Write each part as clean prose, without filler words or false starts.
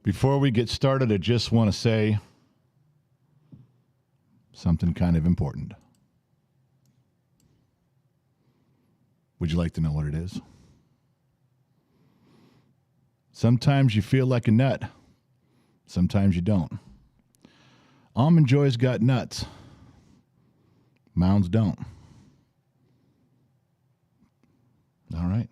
Before we get started, I just want to say something kind of important. Would you like to know what it is? Sometimes you feel like a nut. Sometimes you don't. Almond Joy's got nuts. Mounds don't. All right.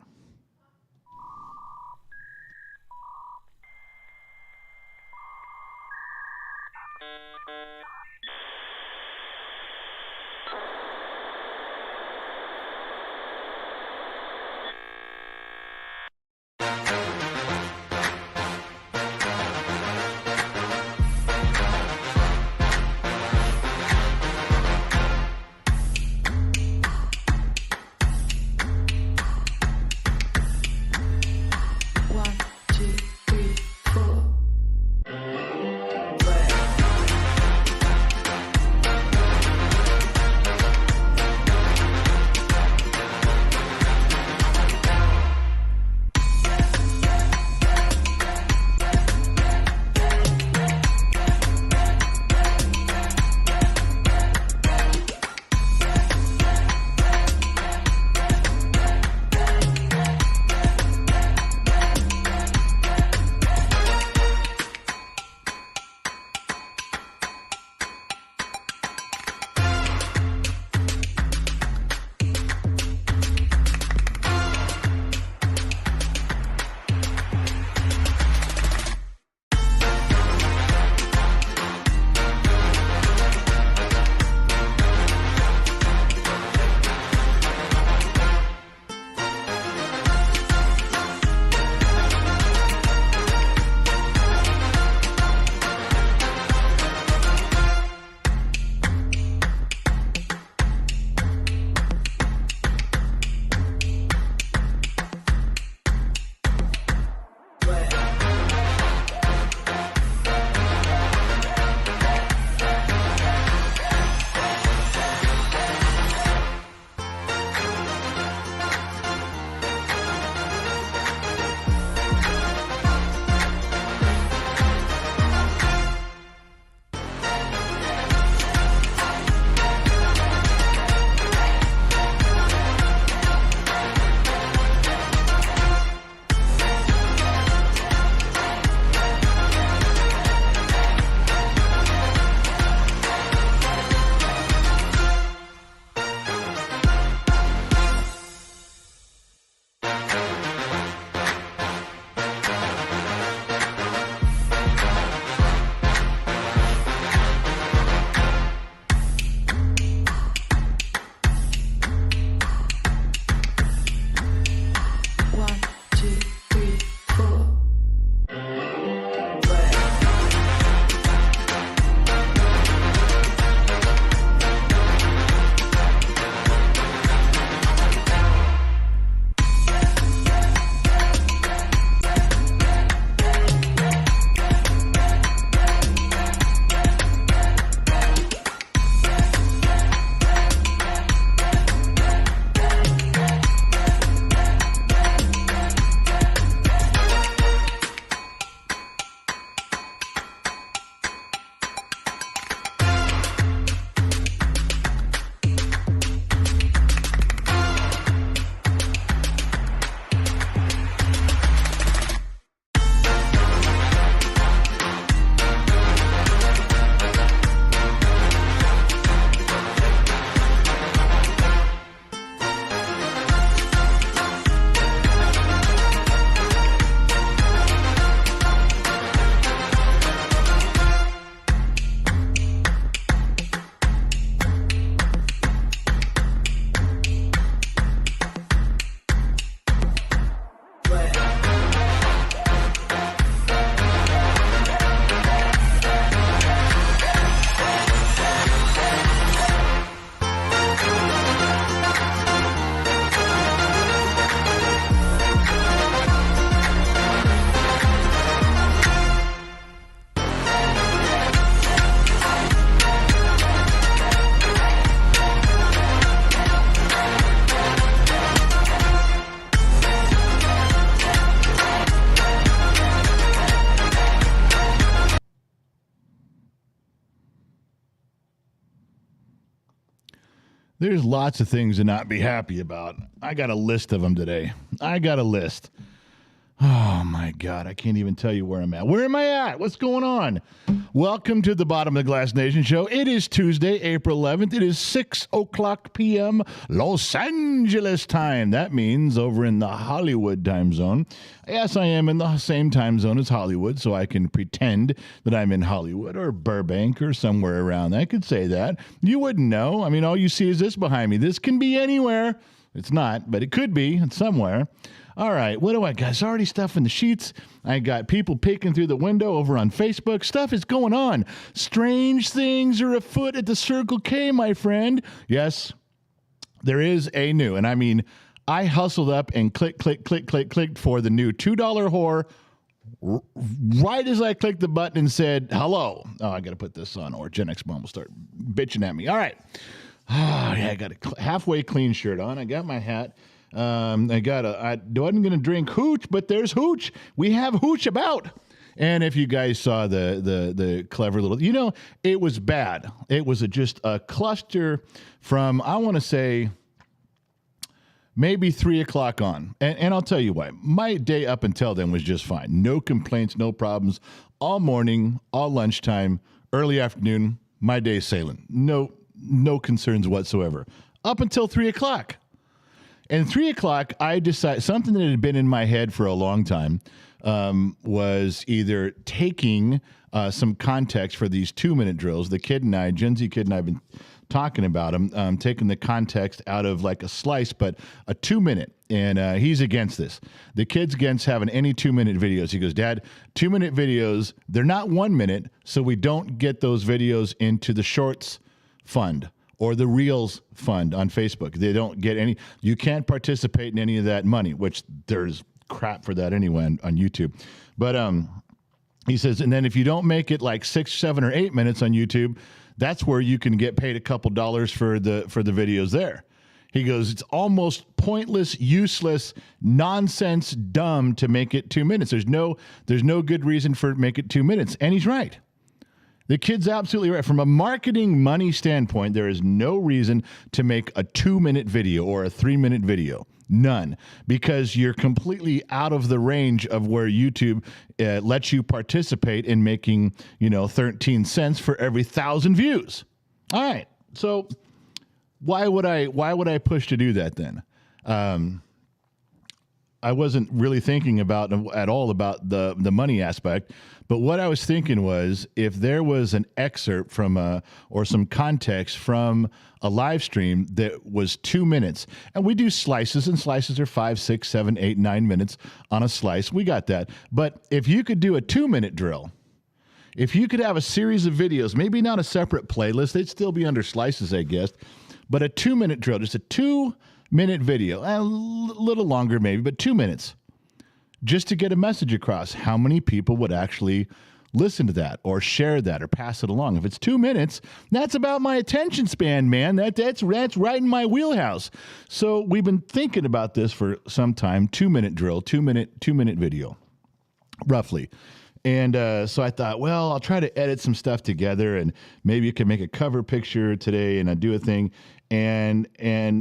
There's lots of things to not be happy about. I got a list of them today. I got a list. Oh, my God. I can't even tell you where I'm at. Where am I at? What's going on? Welcome to the Bottom of the Glass Nation show. It is Tuesday, April 11th. It is 6 o'clock p.m. Los Angeles time. That means over in the Hollywood time zone. Yes, I am in the same time zone as Hollywood, so I can pretend that I'm in Hollywood or Burbank or somewhere around there. I could say that. You wouldn't know. I mean, all you see is this behind me. This can be anywhere. It's not, but it could be. It's somewhere. All right, what do I got? There's already stuff in the sheets. I got people peeking through the window over on Facebook. Stuff is going on. Strange things are afoot at the Circle K, my friend. Yes, there is a new, and I mean, I hustled up and clicked for the new $2 whore. Right as I clicked the button and said, hello. Oh, I got to put this on or Gen X Mom will start bitching at me. All right. Oh, yeah, I got a halfway clean shirt on. I got my hat. I wasn't going to drink hooch, but there's hooch. We have hooch about. And if you guys saw the clever little, it was bad. It was just a cluster from, I want to say, maybe 3 o'clock on. And I'll tell you why. My day up until then was just fine. No complaints, no problems. All morning, all lunchtime, early afternoon, my day's sailing. No concerns whatsoever. Up until 3 o'clock. And 3 o'clock, I decided something that had been in my head for a long time was either taking some context for these 2-minute drills. The kid and I, Gen Z kid and I have been talking about them, taking the context out of like a slice, but a 2-minute. And he's against this. The kid's against having any 2-minute videos. He goes, Dad, 2-minute videos, they're not 1 minute, so we don't get those videos into the Shorts fund or the Reels fund on Facebook. They don't get any. You can't participate in any of that money, which there's crap for that anyway on YouTube. But he says, and then if you don't make it like 6, 7, or 8 minutes on YouTube, that's where you can get paid a couple dollars for the videos there. He goes, it's almost pointless, useless, nonsense, dumb to make it 2 minutes. There's no good reason for make it 2 minutes, and he's right. The kid's absolutely right. From a marketing money standpoint, there is no reason to make a 2-minute video or a 3-minute video. None. Because you're completely out of the range of where YouTube lets you participate in making, 13 cents for every 1,000 views. All right. So why would I push to do that then? I wasn't really thinking at all about the money aspect, but what I was thinking was if there was an excerpt from or some context from a live stream that was 2 minutes, and we do slices, and slices are 5, 6, 7, 8, 9 minutes on a slice. We got that. But if you could do a 2-minute drill, if you could have a series of videos, maybe not a separate playlist, they'd still be under slices, I guess, but a 2-minute drill, just a 2-minute video, a little longer maybe, but 2 minutes, just to get a message across. How many people would actually listen to that or share that or pass it along? If it's 2 minutes, that's about my attention span, man. That's right in my wheelhouse. So we've been thinking about this for some time. 2-minute drill, 2-minute video, roughly. And so I thought, well, I'll try to edit some stuff together, and maybe you can make a cover picture today, and I do a thing. And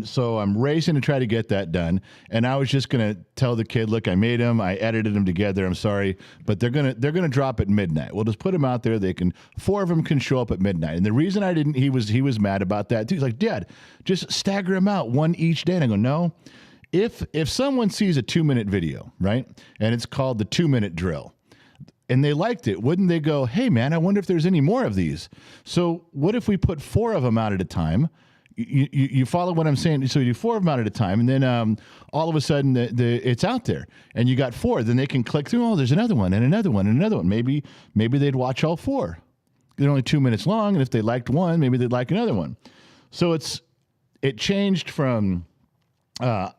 so I'm racing to try to get that done. And I was just going to tell the kid, look, I made them. I edited them together. I'm sorry, but they're going to drop at midnight. We'll just put them out there. 4 of them can show up at midnight. And the reason I didn't, he was mad about that too. He's like, Dad, just stagger them out, one each day. And I go, no. If someone sees a 2-minute video, right, and it's called the 2-minute drill, and they liked it, wouldn't they go, hey, man, I wonder if there's any more of these? So what if we put 4 of them out at a time? You follow what I'm saying? So you do 4 of them out at a time, and then all of a sudden it's out there, and you got 4. Then they can click through. Oh, there's another one, and another one, and another one. Maybe they'd watch all 4. They're only 2 minutes long, and if they liked one, maybe they'd like another one. So it changed from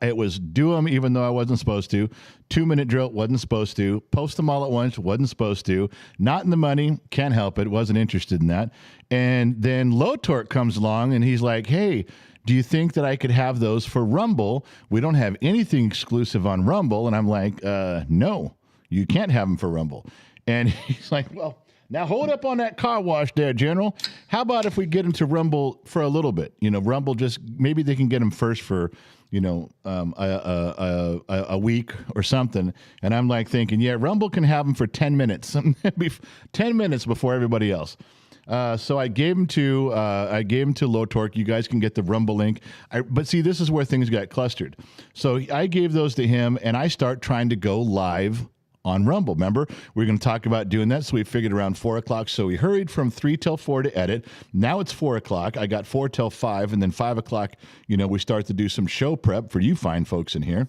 it was do them even though I wasn't supposed to. 2-minute drill, wasn't supposed to. Post them all at once, wasn't supposed to. Not in the money, can't help it, wasn't interested in that. And then Low Torque comes along and he's like, hey, do you think that I could have those for Rumble? We don't have anything exclusive on Rumble. And I'm like, no, you can't have them for Rumble. And he's like, well, Now hold up on that car wash there, General. How about if we get into Rumble for a little bit? Rumble just maybe they can get him first for a week or something. And I'm like thinking, yeah, Rumble can have him for 10 minutes, 10 minutes before everybody else. So I gave him to Low Torque. You guys can get the Rumble link. But see, this is where things got clustered. So I gave those to him, and I start trying to go live on Rumble. Remember, we were going to talk about doing that, so we figured around 4 o'clock. So we hurried from 3 till 4 to edit. Now it's 4 o'clock. I got 4 till 5, and then 5 o'clock, we start to do some show prep for you fine folks in here.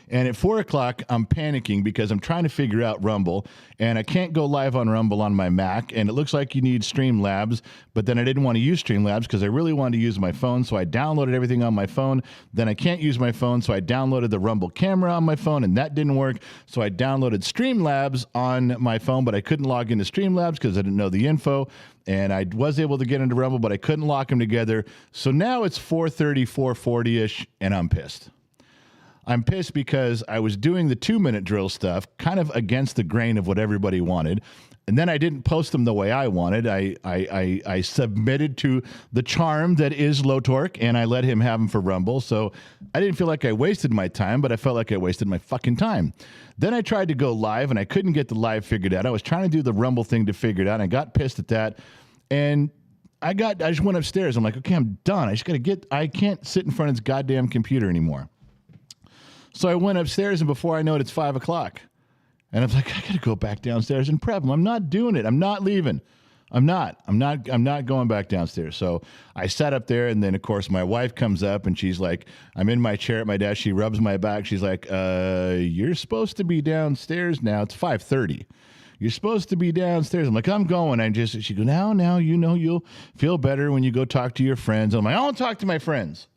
And at 4 o'clock, I'm panicking because I'm trying to figure out Rumble, and I can't go live on Rumble on my Mac, and it looks like you need Streamlabs, but then I didn't want to use Streamlabs because I really wanted to use my phone, so I downloaded everything on my phone. Then I can't use my phone, so I downloaded the Rumble camera on my phone, and that didn't work, so I downloaded Streamlabs on my phone, but I couldn't log into Streamlabs because I didn't know the info, and I was able to get into Rumble, but I couldn't lock them together. So now it's 4:30, 4:40-ish, and I'm pissed. I'm pissed because I was doing the 2-minute drill stuff kind of against the grain of what everybody wanted. And then I didn't post them the way I wanted. I submitted to the charm that is Low Torque, and I let him have them for Rumble. So I didn't feel like I wasted my time, but I felt like I wasted my fucking time. Then I tried to go live, and I couldn't get the live figured out. I was trying to do the Rumble thing to figure it out, and I got pissed at that. And I just went upstairs. I'm like, okay, I'm done. I can't sit in front of this goddamn computer anymore. So I went upstairs, and before I know it, it's 5 o'clock. And I was like, I got to go back downstairs and prep them. I'm not doing it. I'm not leaving. I'm not going back downstairs. So I sat up there, and then, of course, my wife comes up, and she's like, I'm in my chair at my desk. She rubs my back. She's like, you're supposed to be downstairs now. It's 5:30. You're supposed to be downstairs. I'm like, I'm going. She goes, now, you'll feel better when you go talk to your friends. I'm like, I don't talk to my friends.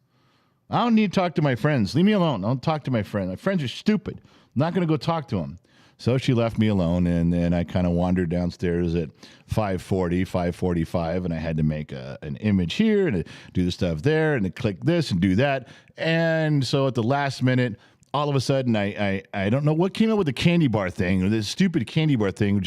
I don't need to talk to my friends. Leave me alone. I don't talk to my friends. My friends are stupid. I'm not going to go talk to them. So she left me alone, and then I kind of wandered downstairs at 5:40, 5:45, and I had to make an image here and do the stuff there and click this and do that. And so at the last minute, all of a sudden, I don't know what came up with the candy bar thing, or this stupid candy bar thing.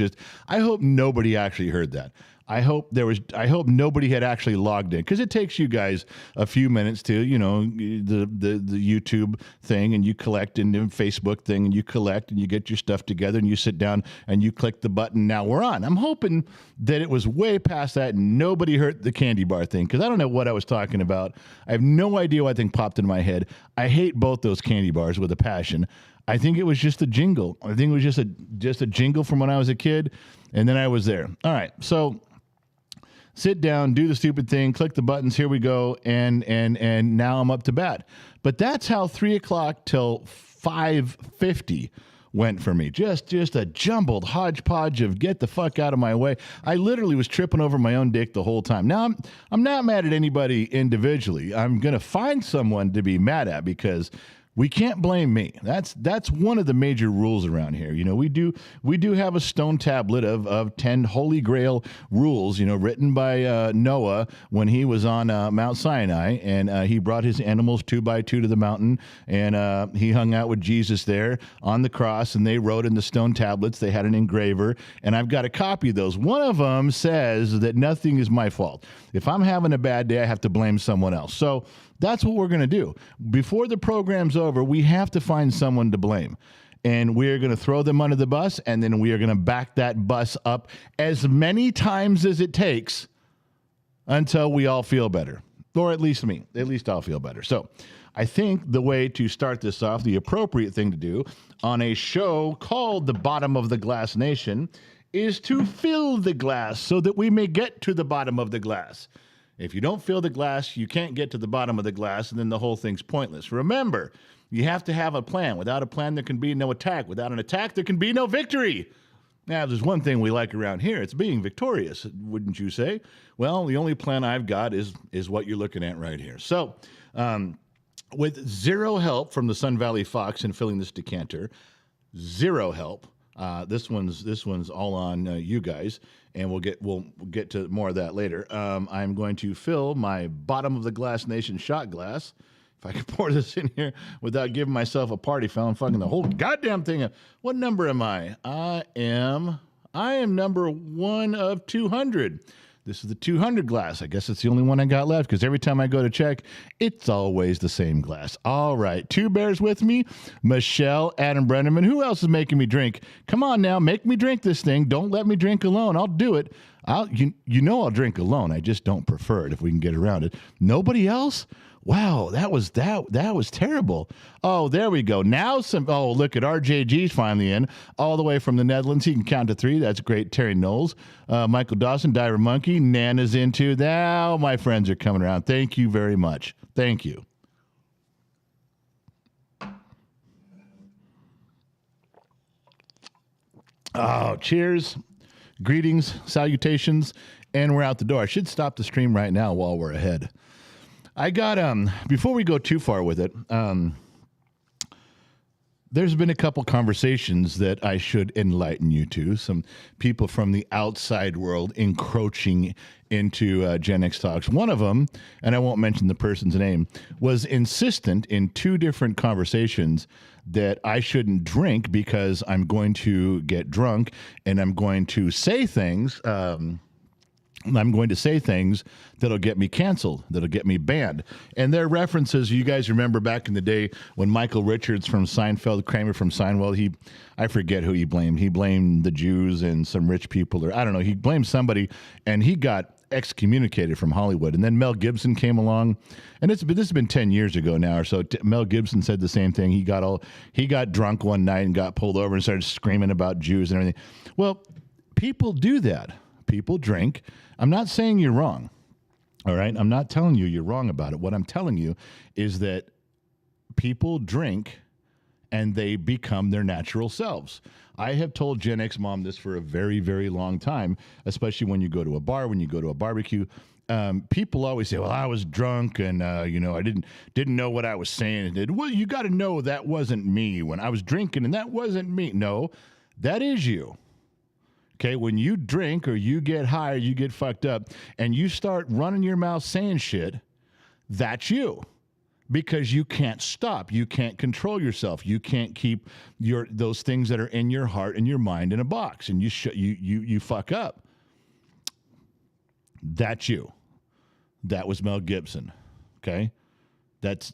I hope nobody actually heard that. I hope nobody had actually logged in, because it takes you guys a few minutes to, the YouTube thing, and you collect, and the Facebook thing, and you collect, and you get your stuff together, and you sit down and you click the button. Now we're on. I'm hoping that it was way past that and nobody heard the candy bar thing, because I don't know what I was talking about. I have no idea what thing popped in my head. I hate both those candy bars with a passion. I think it was just a jingle. I think it was just a jingle from when I was a kid, and then I was there. All right, so sit down, do the stupid thing, click the buttons, here we go, and now I'm up to bat. But that's how 3 o'clock till 5:50 went for me. Just a jumbled hodgepodge of get the fuck out of my way. I literally was tripping over my own dick the whole time. Now, I'm not mad at anybody individually. I'm going to find someone to be mad at, because we can't blame me. That's one of the major rules around here. We do have a stone tablet of 10 Holy Grail rules, written by Noah when he was on Mount Sinai, and he brought his animals 2 by 2 to the mountain, and he hung out with Jesus there on the cross, and they wrote in the stone tablets. They had an engraver, and I've got a copy of those. One of them says that nothing is my fault. If I'm having a bad day, I have to blame someone else. So that's what we're going to do. Before the program's over, we have to find someone to blame. And we're going to throw them under the bus, and then we are going to back that bus up as many times as it takes until we all feel better. Or at least me. At least I'll feel better. So I think the way to start this off, the appropriate thing to do on a show called The Bottom of the Glass Nation, is to fill the glass so that we may get to the bottom of the glass. If you don't fill the glass, you can't get to the bottom of the glass, and then the whole thing's pointless. Remember, you have to have a plan. Without a plan, there can be no attack. Without an attack, there can be no victory. Now, there's one thing we like around here. It's being victorious, wouldn't you say? Well, the only plan I've got is what you're looking at right here. So, with zero help from the Sun Valley Fox in filling this decanter, zero help. This one's all on you guys, and we'll get to more of that later. I'm going to fill my Bottom of the Glass Nation shot glass. If I can pour this in here without giving myself a party foul and fucking the whole goddamn thing up. What number am I? I am I am number one of 200. This is the 200 glass. I guess it's the only one I got left because every time I go to check, it's always the same glass. All right. Two bears with me. Michelle, Adam Brenneman. Who else is making me drink? Come on now. Make me drink this thing. Don't let me drink alone. I'll do it. You know I'll drink alone. I just don't prefer it if we can get around it. Nobody else? Wow, that was terrible. Oh, there we go. Now look at RJG's finally in, all the way from the Netherlands. He can count to 3. That's great. Terry Knowles, Michael Dawson, Diver Monkey, Nana's into. Now my friends are coming around. Thank you very much. Thank you. Oh, cheers. Greetings, salutations, and we're out the door. I should stop the stream right now while we're ahead. I got, before we go too far with it, there's been a couple conversations that I should enlighten you to. Some people from the outside world encroaching into Gen X Talks. One of them, and I won't mention the person's name, was insistent in 2 different conversations that I shouldn't drink because I'm going to get drunk and I'm going to say things that'll get me canceled, that'll get me banned. And their references, you guys remember back in the day when Michael Richards from Seinfeld, Kramer from Seinfeld, I forget who he blamed. He blamed the Jews and some rich people, or I don't know. He blamed somebody, and he got excommunicated from Hollywood. And then Mel Gibson came along, and this has been 10 years ago now or so. Mel Gibson said the same thing. He got drunk one night and got pulled over and started screaming about Jews and everything. Well, people do that. People drink. I'm not saying you're wrong. All right. I'm not telling you you're wrong about it. What I'm telling you is that people drink and they become their natural selves. I have told Gen X Mom this for a very, very long time, especially when you go to a bar, when you go to a barbecue. People always say, well, I was drunk and, I didn't know what I was saying. Well, you got to know that wasn't me when I was drinking, and that wasn't me. No, that is you. Okay, when you drink or you get high or you get fucked up and you start running your mouth saying shit, that's you. Because you can't stop. You can't control yourself. You can't keep those things that are in your heart and your mind in a box, and you fuck up. That's you. That was Mel Gibson. Okay? That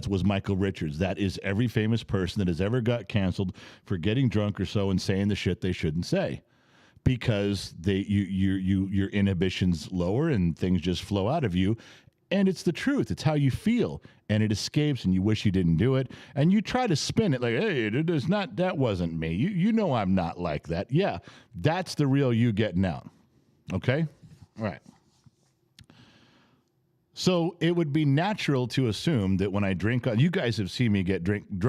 was Michael Richards. That is every famous person that has ever got canceled for getting drunk or so and saying the shit they shouldn't say. Because your inhibitions lower and things just flow out of you, and it's the truth. It's how you feel, and it escapes, and you wish you didn't do it, and you try to spin it like, hey, that wasn't me. You know I'm not like that. Yeah, that's the real you getting out. Okay, all right. So it would be natural to assume that when I drink, you guys have seen me get drinking.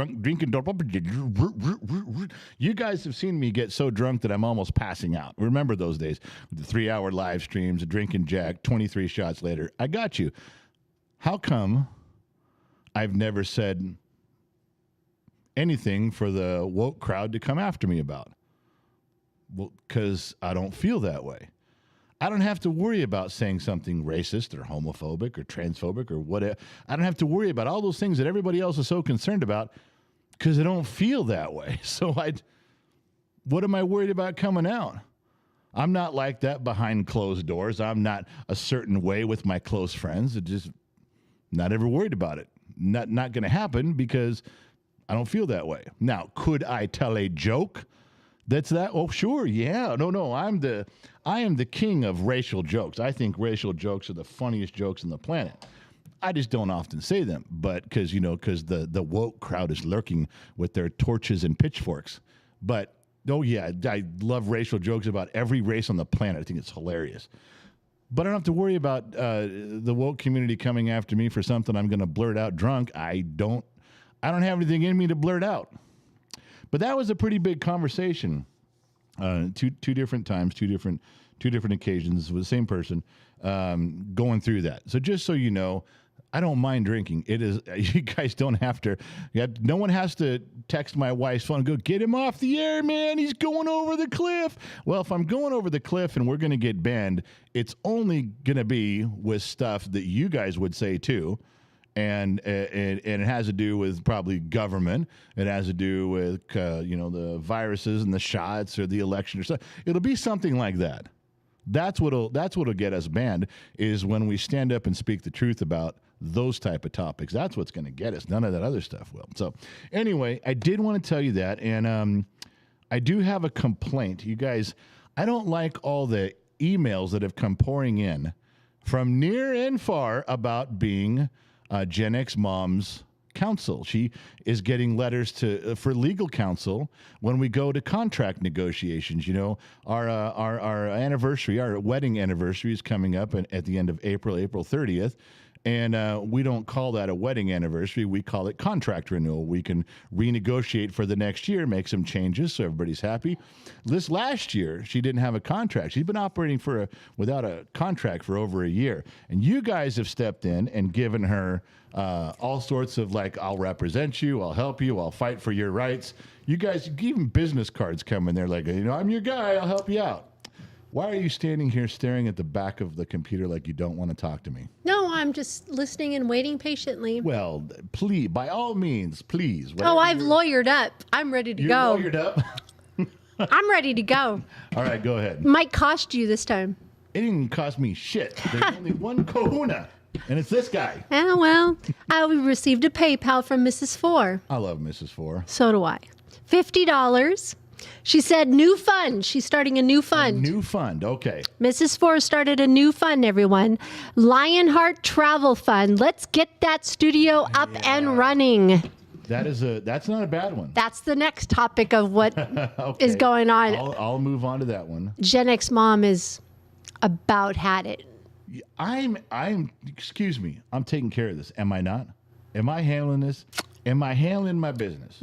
You guys have seen me get so drunk that I'm almost passing out. Remember those days, the 3-hour live streams, drinking Jack, 23 shots later. I got you. How come I've never said anything for the woke crowd to come after me about? Well, because I don't feel that way. I don't have to worry about saying something racist or homophobic or transphobic or whatever. I don't have to worry about all those things that everybody else is so concerned about because I don't feel that way. So what am I worried about coming out? I'm not like that behind closed doors. I'm not a certain way with my close friends. It's just not ever worried about it. Not going to happen because I don't feel that way. Now, could I tell a joke that's that? Oh, sure. Yeah. No. I am the king of racial jokes. I think racial jokes are the funniest jokes on the planet. I just don't often say them, but because the woke crowd is lurking with their torches and pitchforks. But, oh, yeah, I love racial jokes about every race on the planet. I think it's hilarious. But I don't have to worry about the woke community coming after me for something I'm going to blurt out drunk. I don't have anything in me to blurt out. But that was a pretty big conversation. Two different times, two different occasions with the same person going through that. So just so you know, I don't mind drinking. It is you guys don't have to. No one has to text my wife's phone and go, get him off the air, man. He's going over the cliff. Well, if I'm going over the cliff and we're going to get banned, it's only going to be with stuff that you guys would say too. and it has to do with probably government. It has to do with the viruses and the shots or the election or something. It'll be something like that. That's what'll get us banned, is when we stand up and speak the truth about those type of topics. That's what's going to get us. None of that other stuff will. So anyway, I did want to tell you that, and I do have a complaint, you guys. I don't like all the emails that have come pouring in from near and far about being Gen X Mom's counsel. She is getting letters for legal counsel when we go to contract negotiations. Our anniversary, our wedding anniversary is coming up at the end of April 30th. And we don't call that a wedding anniversary. We call it contract renewal. We can renegotiate for the next year, make some changes so everybody's happy. This last year, she didn't have a contract. She's been operating without a contract for over a year. And you guys have stepped in and given her all sorts of I'll represent you, I'll help you, I'll fight for your rights. You guys, even business cards come in there I'm your guy, I'll help you out. Why are you standing here staring at the back of the computer like you don't want to talk to me? No, I'm just listening and waiting patiently. Well, please, by all means, please. Oh, I've lawyered up. I'm ready to go. You're lawyered up? I'm ready to go. All right, go ahead. Might cost you this time. It didn't cost me shit. There's only one kahuna, and it's this guy. Oh, well, I received a PayPal from Mrs. Four. I love Mrs. Four. So do I. $50. She said new fund. She's starting a new fund. A new fund, okay. Mrs. Four started a new fund, everyone. Lionheart Travel Fund. Let's get that studio up and running. That's not a bad one. That's the next topic of what okay. is going on. I'll move on to that one. Gen X Mom is about had it. Excuse me, I'm taking care of this. Am I not? Am I handling this? Am I handling my business?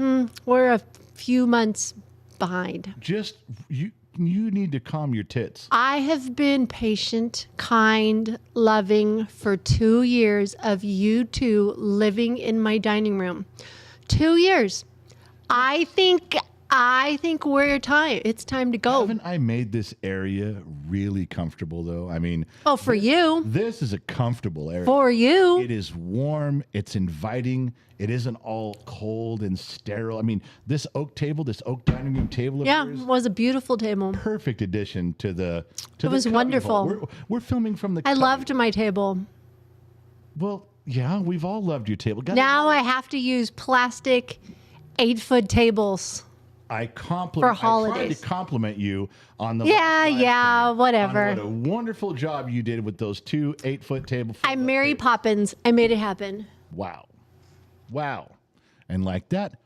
We're a few months behind. Just you need to calm your tits. I have been patient, kind, loving for 2 years of you two living in my dining room. 2 years. I think it's time to go. Haven't I made this area really comfortable though? I mean, for you. This is a comfortable area. For you. It is warm, it's inviting. It isn't all cold and sterile. I mean, this oak dining room table of yours, it was a beautiful table. perfect addition to the It was wonderful. We're filming from the I cubby. loved my table. Well, yeah, we've all loved your table. Now I have to use plastic 8-foot tables. I tried holidays. to compliment you on the whatever. on what a wonderful job you did with those 2 8-foot tables. I'm Mary Poppins. I made it happen. Wow. And like that,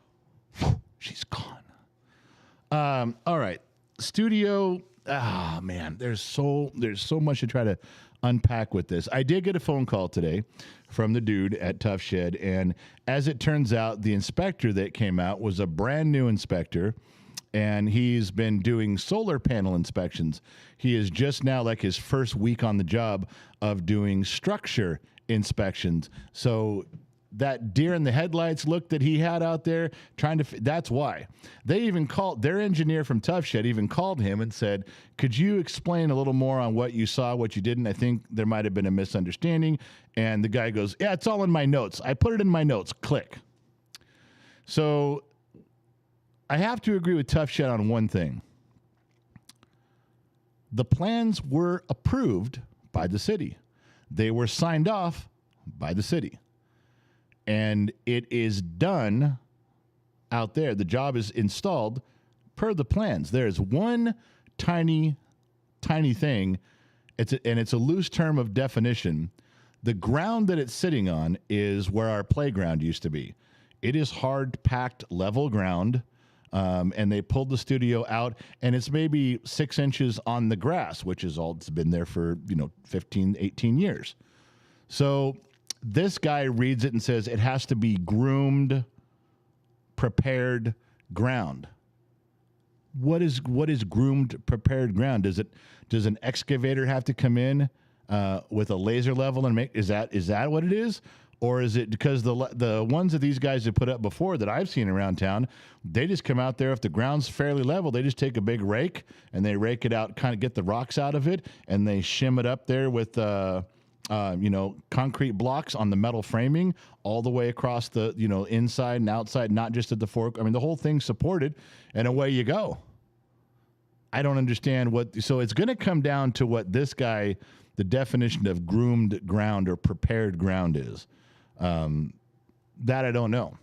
she's gone. All right. Studio. Man, there's so much to try to unpack with this. I did get a phone call today from the dude at Tough Shed, and as it turns out, the inspector that came out was a brand new inspector, and he's been doing solar panel inspections. He is just now his first week on the job of doing structure inspections. So that deer in the headlights look that he had out there that's why they even called their engineer from Tough Shed even called him and said, could you explain a little more on what you saw, what you didn't? I think there might've been a misunderstanding. And the guy goes, yeah, it's all in my notes. I put it in my notes, click. So I have to agree with Tough Shed on one thing. The plans were approved by the city. They were signed off by the city. And it is done out there. The job is installed per the plans. There's one tiny thing. It's a loose term of definition. The ground that it's sitting on is where our playground used to be. It is hard packed level ground. And they pulled the studio out, and it's maybe 6 inches on the grass, which is all it's been there for 15, 18 years. So this guy reads it and says it has to be groomed, prepared ground. What is groomed, prepared ground? Does an excavator have to come in with a laser level and make? Is that what it is? Or is it because the ones that these guys have put up before that I've seen around town, they just come out there, if the ground's fairly level, they just take a big rake and they rake it out, kind of get the rocks out of it, and they shim it up there with concrete blocks on the metal framing all the way across the, inside and outside, not just at the fork. I mean, the whole thing's supported, and away you go. I don't understand so it's going to come down to what this guy, the definition of groomed ground or prepared ground is. That I don't know.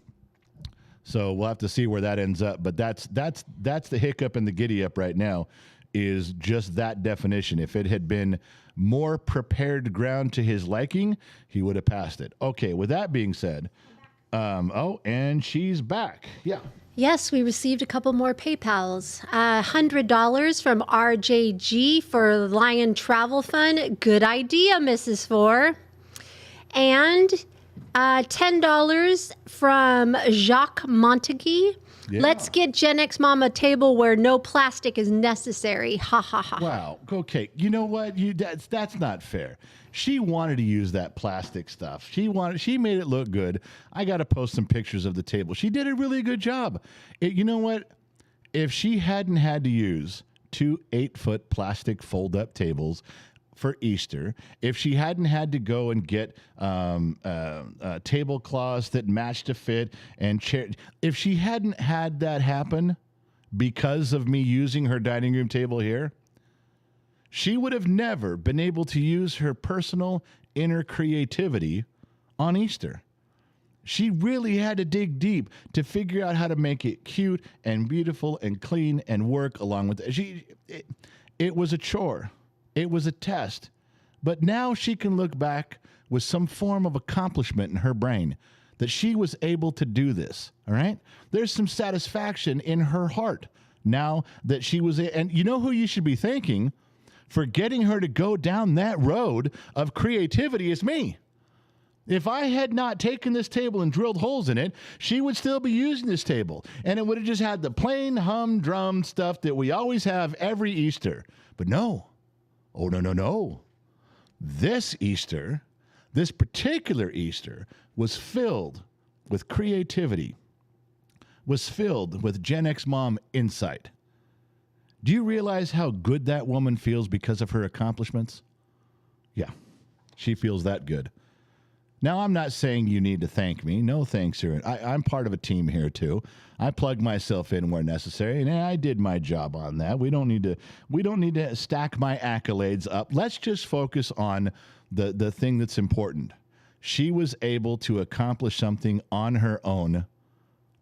So we'll have to see where that ends up. But that's the hiccup and the giddy up right now, is just that definition. If it had been more prepared ground to his liking, he would have passed it. Okay, with that being said, and she's back. Yeah. Yes, we received a couple more PayPals. $100 from RJG for Lion Travel Fund. Good idea, Mrs. Four. And $10 from Jacques Montague. Yeah. Let's get Gen X Mom a table where no plastic is necessary. Ha ha ha. Wow. Okay. You know what? That's not fair. She wanted to use that plastic stuff. She made it look good. I got to post some pictures of the table. She did a really good job. You know what? If she hadn't had to use 2 8-foot plastic fold-up tables for Easter, if she hadn't had to go and get tablecloths that matched a fit and chair, if she hadn't had that happen because of me using her dining room table here, she would have never been able to use her personal inner creativity on Easter. She really had to dig deep to figure out how to make it cute and beautiful and clean and work along with it. It was a chore. It was a test. But now she can look back with some form of accomplishment in her brain that she was able to do this, all right? There's some satisfaction in her heart now that she was, and you know who you should be thanking for getting her to go down that road of creativity is me. If I had not taken this table and drilled holes in it, she would still be using this table. And it would have just had the plain humdrum stuff that we always have every Easter. But no. Oh, no. This Easter, this particular Easter, was filled with creativity, was filled with Gen X Mom insight. Do you realize how good that woman feels because of her accomplishments? Yeah, she feels that good. Now, I'm not saying you need to thank me. No thanks here. I'm part of a team here, too. I plug myself in where necessary, and I did my job on that. We don't need to stack my accolades up. Let's just focus on the thing that's important. She was able to accomplish something on her own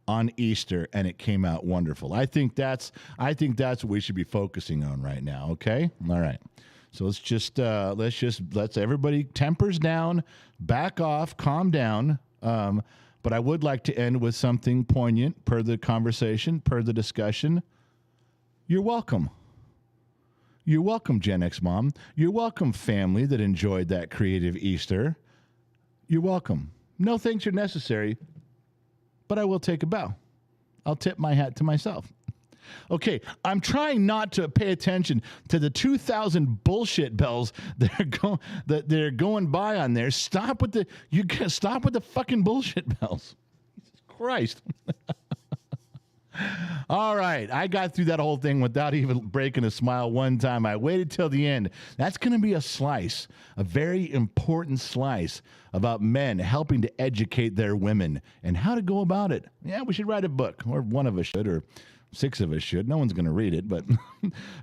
on Easter, and it came out wonderful. I think that's what we should be focusing on right now, okay? All right. So let's everybody tempers down, back off, calm down. But I would like to end with something poignant per the conversation, per the discussion. You're welcome. You're welcome, Gen X Mom. You're welcome, family that enjoyed that creative Easter. You're welcome. No thanks are necessary, but I will take a bow. I'll tip my hat to myself. Okay, I'm trying not to pay attention to the 2,000 bullshit bells that are going by on there. Stop with the fucking bullshit bells. Jesus Christ. All right, I got through that whole thing without even breaking a smile one time. I waited till the end. That's going to be a slice, a very important slice about men helping to educate their women and how to go about it. Yeah, we should write a book, or one of us should, or 6 of us should. No one's going to read it, but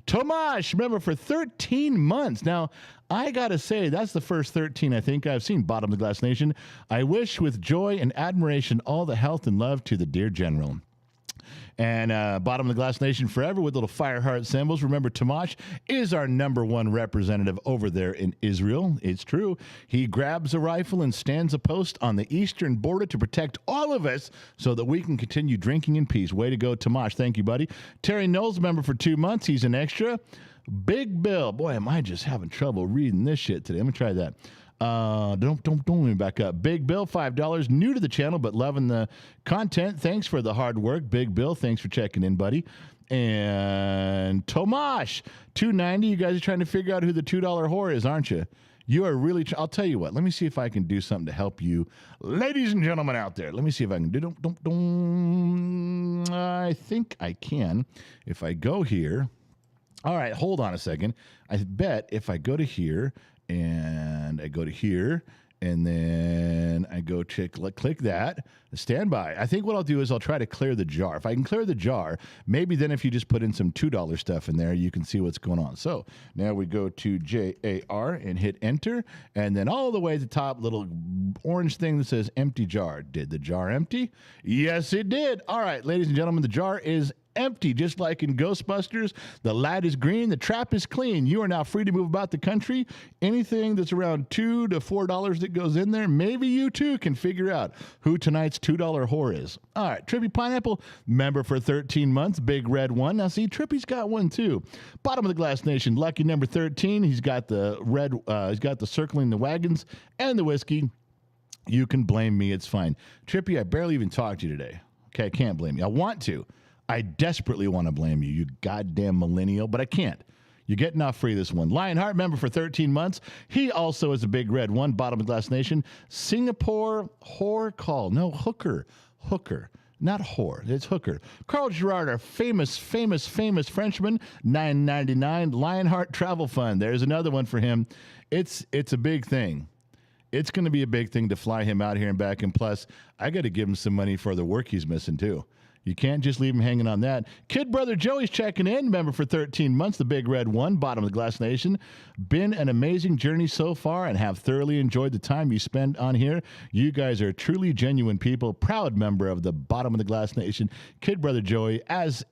Tomash, remember, for 13 months. Now, I got to say, that's the first 13 I think I've seen. Bottom of the Glass Nation. I wish with joy and admiration all the health and love to the dear General. And Bottom of the Glass Nation forever with little fire heart symbols. Remember, Tomash is our #1 representative over there in Israel. It's true. He grabs a rifle and stands a post on the eastern border to protect all of us so that we can continue drinking in peace. Way to go, Tomash. Thank you, buddy. Terry Knowles, member for 2 months. He's an extra. Big Bill. Boy, am I just having trouble reading this shit today. Let me try that. Don't let me back up. Big Bill, $5. New to the channel, but loving the content. Thanks for the hard work, Big Bill. Thanks for checking in, buddy. And Tomash, $2.90. You guys are trying to figure out who the $2 whore is, aren't you? You are really. I'll tell you what. Let me see if I can do something to help you, ladies and gentlemen out there. Let me see if I can do. I think I can. If I go here. All right, hold on a second. I bet if I go to here and I go to here, and then I go click that, standby. I think what I'll do is I'll try to clear the jar. If I can clear the jar, maybe then if you just put in some $2 stuff in there, you can see what's going on. So now we go to JAR and hit enter, and then all the way at the top, little orange thing that says empty jar. Did the jar empty? Yes, it did. All right, ladies and gentlemen, the jar is empty, just like in Ghostbusters. The light is green, the trap is clean. You are now free to move about the country. Anything that's around $2 to $4 that goes in there, maybe you too can figure out who tonight's $2 whore is. All right, Trippy Pineapple, member for 13 months, big red one. Now see, Trippy's got one too. Bottom of the Glass Nation, lucky number 13. He's got the red, he's got the circling the wagons and the whiskey. You can blame me, it's fine. Trippy, I barely even talked to you today. Okay, I can't blame you. I want to. I desperately want to blame you, you goddamn millennial, but I can't. You're getting off free this one. Lionheart, member for 13 months. He also is a big red one. Bottom of the Glass Nation. Singapore whore call. No, hooker. Hooker. Not whore. It's hooker. Carl Gerard, our famous Frenchman. $9.99. Lionheart Travel Fund. There's another one for him. It's a big thing. It's going to be a big thing to fly him out here and back. And plus, I got to give him some money for the work he's missing, too. You can't just leave him hanging on that. Kid Brother Joey's checking in, member for 13 months, the big red one, bottom of the Glass Nation. Been an amazing journey so far and have thoroughly enjoyed the time you spend on here. You guys are truly genuine people. Proud member of the bottom of the Glass Nation. Kid Brother Joey, as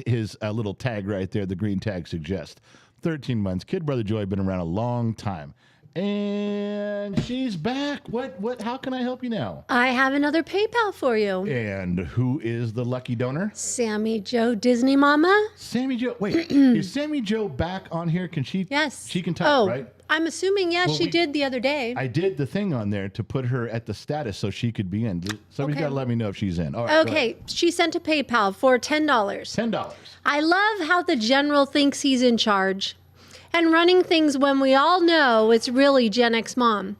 his little tag right there, the green tag suggests. 13 months. Kid Brother Joey been around a long time. And she's back. What? How can I help you now? I have another PayPal for you. And who is the lucky donor? Sammy Joe Disney Mama. Sammy Joe. Wait, is Sammy Joe back on here? Can she? Yes. She can type, right? I'm assuming, yes, she did the other day. I did the thing on there to put her at the status so she could be in. Somebody's got to let me know if she's in. All right. Okay, she sent a PayPal for $10. $10. I love how the general thinks he's in charge and running things when we all know it's really Gen X mom.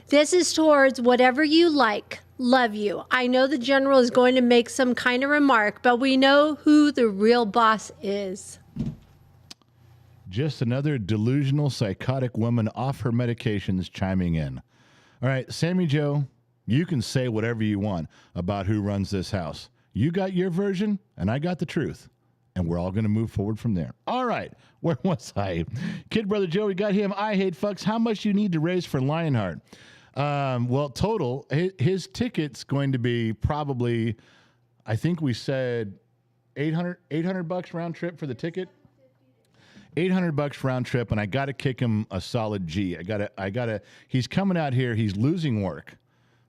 This is towards whatever you like. Love you. I know the general is going to make some kind of remark, but we know who the real boss is. Just another delusional, psychotic woman off her medications chiming in. All right, Sammy Joe, you can say whatever you want about who runs this house. You got your version, and I got the truth. And we're all going to move forward from there. All right. Where was I? Kid Brother Joey got him. I hate fucks. How much do you need to raise for Lionheart? Well, total, his ticket's going to be probably, I think we said $800 round trip for the ticket. $800 round trip, and I got to kick him a solid G. I gotta, he's coming out here. He's losing work.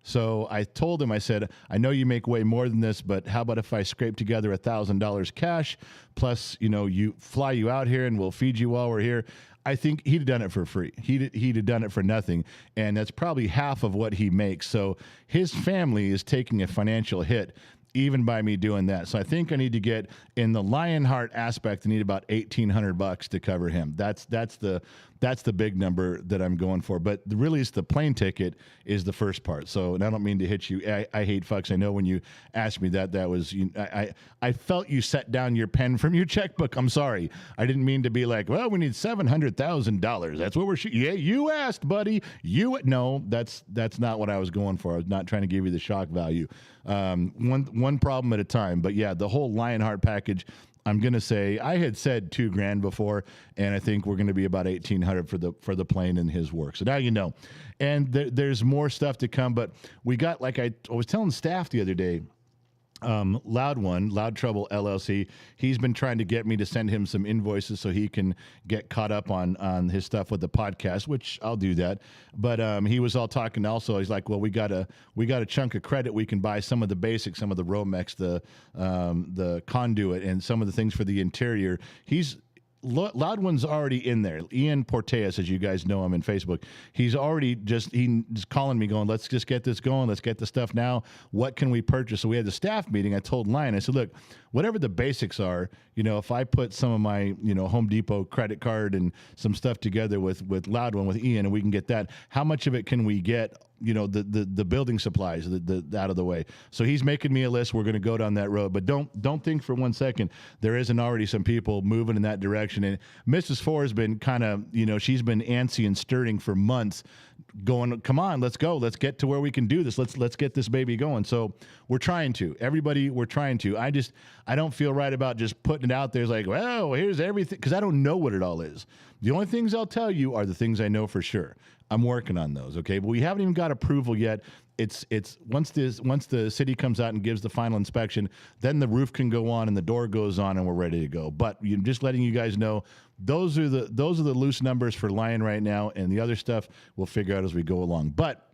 So I told him, I said, I know you make way more than this, but how about if I scrape together $1,000 cash, plus, you fly you out here and we'll feed you while we're here. I think he'd have done it for free. He'd have done it for nothing. And that's probably half of what he makes. So his family is taking a financial hit even by me doing that. So I think I need to get, in the Lionheart aspect, I need about $1,800 to cover him. That's the big number that I'm going for. But really, it's the plane ticket is the first part. So, and I don't mean to hit you. I hate fucks. I know when you asked me that was, I felt you set down your pen from your checkbook. I'm sorry. I didn't mean to be like, well, we need $700,000. That's what we're shooting. Yeah, you asked, buddy. No, that's not what I was going for. I was not trying to give you the shock value. One problem at a time. But yeah, the whole Lionheart package, I'm going to say, I had said $2,000 before, and I think we're going to be about $1,800 for the plane and his work. So now you know. And there's more stuff to come, but we got, like I was telling staff the other day, Loud Trouble LLC, he's been trying to get me to send him some invoices so he can get caught up on his stuff with the podcast, which I'll do that. But he was all talking also. He's like, well, we got a chunk of credit. We can buy some of the basics, some of the Romex, the conduit, and some of the things for the interior. Loud One's already in there. Ian Porteas, as you guys know him in Facebook, he's calling me going, let's just get this going. Let's get the stuff now. What can we purchase? So we had the staff meeting. I told Lion, I said, look, whatever the basics are, if I put some of my, Home Depot credit card and some stuff together with Loud One, with Ian, and we can get that, how much of it can we get, the building supplies the out of the way. So he's making me a list. We're going to go down that road, but don't think for 1 second there isn't already some people moving in that direction. And Mrs. Four has been kind of, she's been antsy and stirring for months, going, come on, let's go, let's get to where we can do this. Let's get this baby going. So we're trying to. Everybody, we're trying to. I don't feel right about just putting it out there. It's like, well, here's everything, because I don't know what it all is. The only things I'll tell you are the things I know for sure. I'm working on those, okay? But we haven't even got approval yet. It's once the city comes out and gives the final inspection, then the roof can go on and the door goes on and we're ready to go. But just letting you guys know, those are the loose numbers for Lion right now, and the other stuff we'll figure out as we go along. But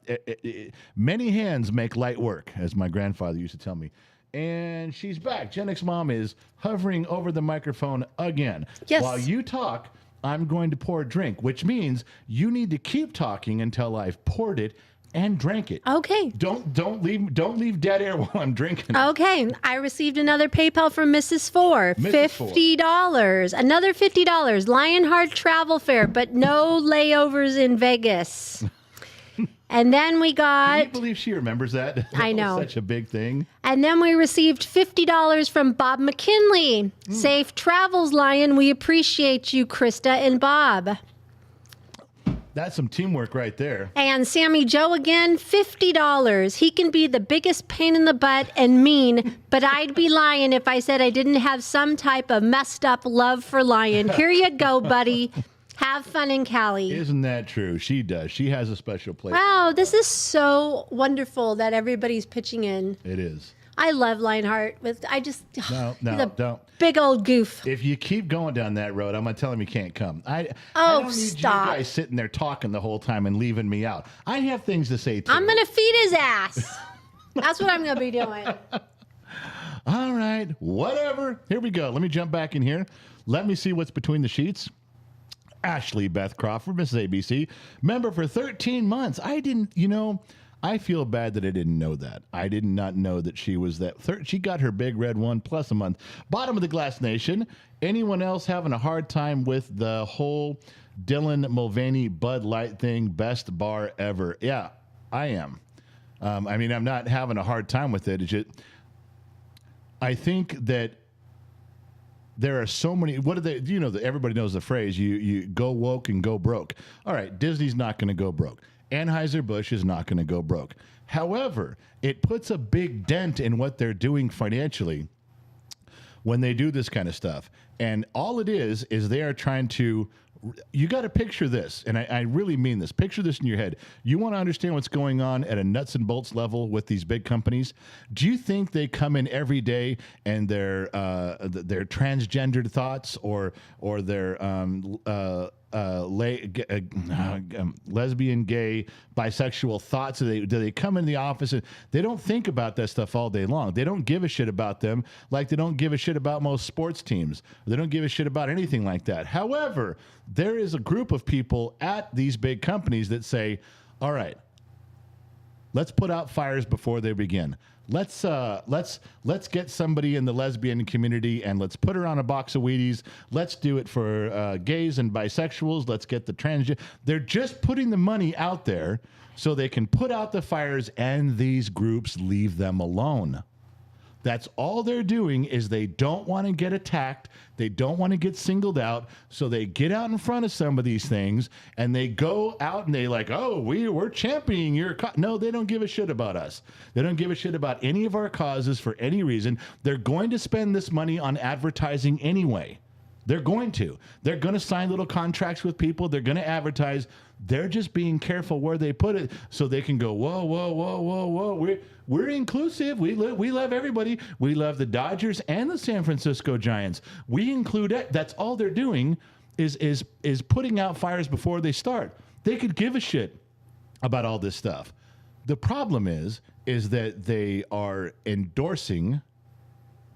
many hands make light work, as my grandfather used to tell me. And she's back. Gen X Mom is hovering over the microphone again. Yes. While you talk, I'm going to pour a drink, which means you need to keep talking until I've poured it and drank it. Okay. Don't leave dead air while I'm drinking. Okay. I received another PayPal from Mrs. Four. $50. Another $50. Lionheart travel fare, but no layovers in Vegas. And then we got... Can you believe she remembers that? I know. That was such a big thing. And then we received $50 from Bob McKinley. Safe travels, Lion. We appreciate you, Krista and Bob. That's some teamwork right there. And Sammy Joe again, $50. He can be the biggest pain in the butt and mean, but I'd be lying if I said I didn't have some type of messed up love for Lion. Here you go, buddy. Have fun in Cali. Isn't that true? She does. She has a special place. Wow, this is so wonderful that everybody's pitching in. It is. I love Lionheart. He's No, don't. Big old goof. If you keep going down that road, I'm going to tell him you can't come. I don't need stop. you guys sitting there talking the whole time and leaving me out. I have things to say, too. I'm going to feed his ass. That's what I'm going to be doing. All right, whatever. Here we go. Let me jump back in here. Let me see what's between the sheets. Ashley Beth Crawford, Mrs. ABC, member for 13 months. I feel bad that I didn't know that. I did not know that she was that. She got her big red one plus a month. Bottom of the Glass Nation. Anyone else having a hard time with the whole Dylan Mulvaney Bud Light thing? Best bar ever. Yeah, I am. I'm not having a hard time with it. It's just, I think that there are so many. What are they? Everybody knows the phrase. You go woke and go broke. All right, Disney's not going to go broke. Anheuser-Busch is not going to go broke. However, it puts a big dent in what they're doing financially when they do this kind of stuff. And all it is they are trying to. You got to picture this, and I really mean this. Picture this in your head. You want to understand what's going on at a nuts and bolts level with these big companies. Do you think they come in every day and their transgendered thoughts or their lesbian, gay, bisexual thoughts? Do they come in the office and they don't think about that stuff all day long? They don't give a shit about them like they don't give a shit about most sports teams. They don't give a shit about anything like that. However, there is a group of people at these big companies that say, all right, let's put out fires before they begin. Let's get somebody in the lesbian community and let's put her on a box of Wheaties. Let's do it for gays and bisexuals. Let's get the transgender. They're just putting the money out there so they can put out the fires and these groups leave them alone. That's all they're doing is they don't want to get attacked. They don't want to get singled out. So they get out in front of some of these things and they go out and they like, oh, we're championing your cause. No, they don't give a shit about us. They don't give a shit about any of our causes for any reason. They're going to spend this money on advertising anyway. They're going to. They're going to sign little contracts with people. They're going to advertise. They're just being careful where they put it so they can go, whoa, whoa, whoa, whoa, whoa. We're inclusive. We love everybody. We love the Dodgers and the San Francisco Giants. We include it. That's all they're doing is putting out fires before they start. They could give a shit about all this stuff. The problem is that they are endorsing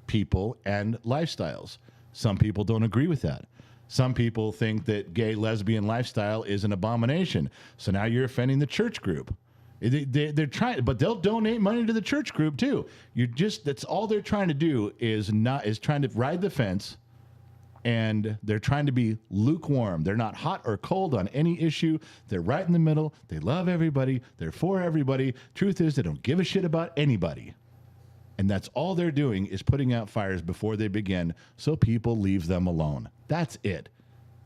people and lifestyles. Some people don't agree with that. Some people think that gay, lesbian lifestyle is an abomination. So now you're offending the church group. They're trying, but they'll donate money to the church group too. That's all they're trying to do is trying to ride the fence and they're trying to be lukewarm. They're not hot or cold on any issue. They're right in the middle. They love everybody. They're for everybody. Truth is, they don't give a shit about anybody. And that's all they're doing is putting out fires before they begin so people leave them alone. That's it.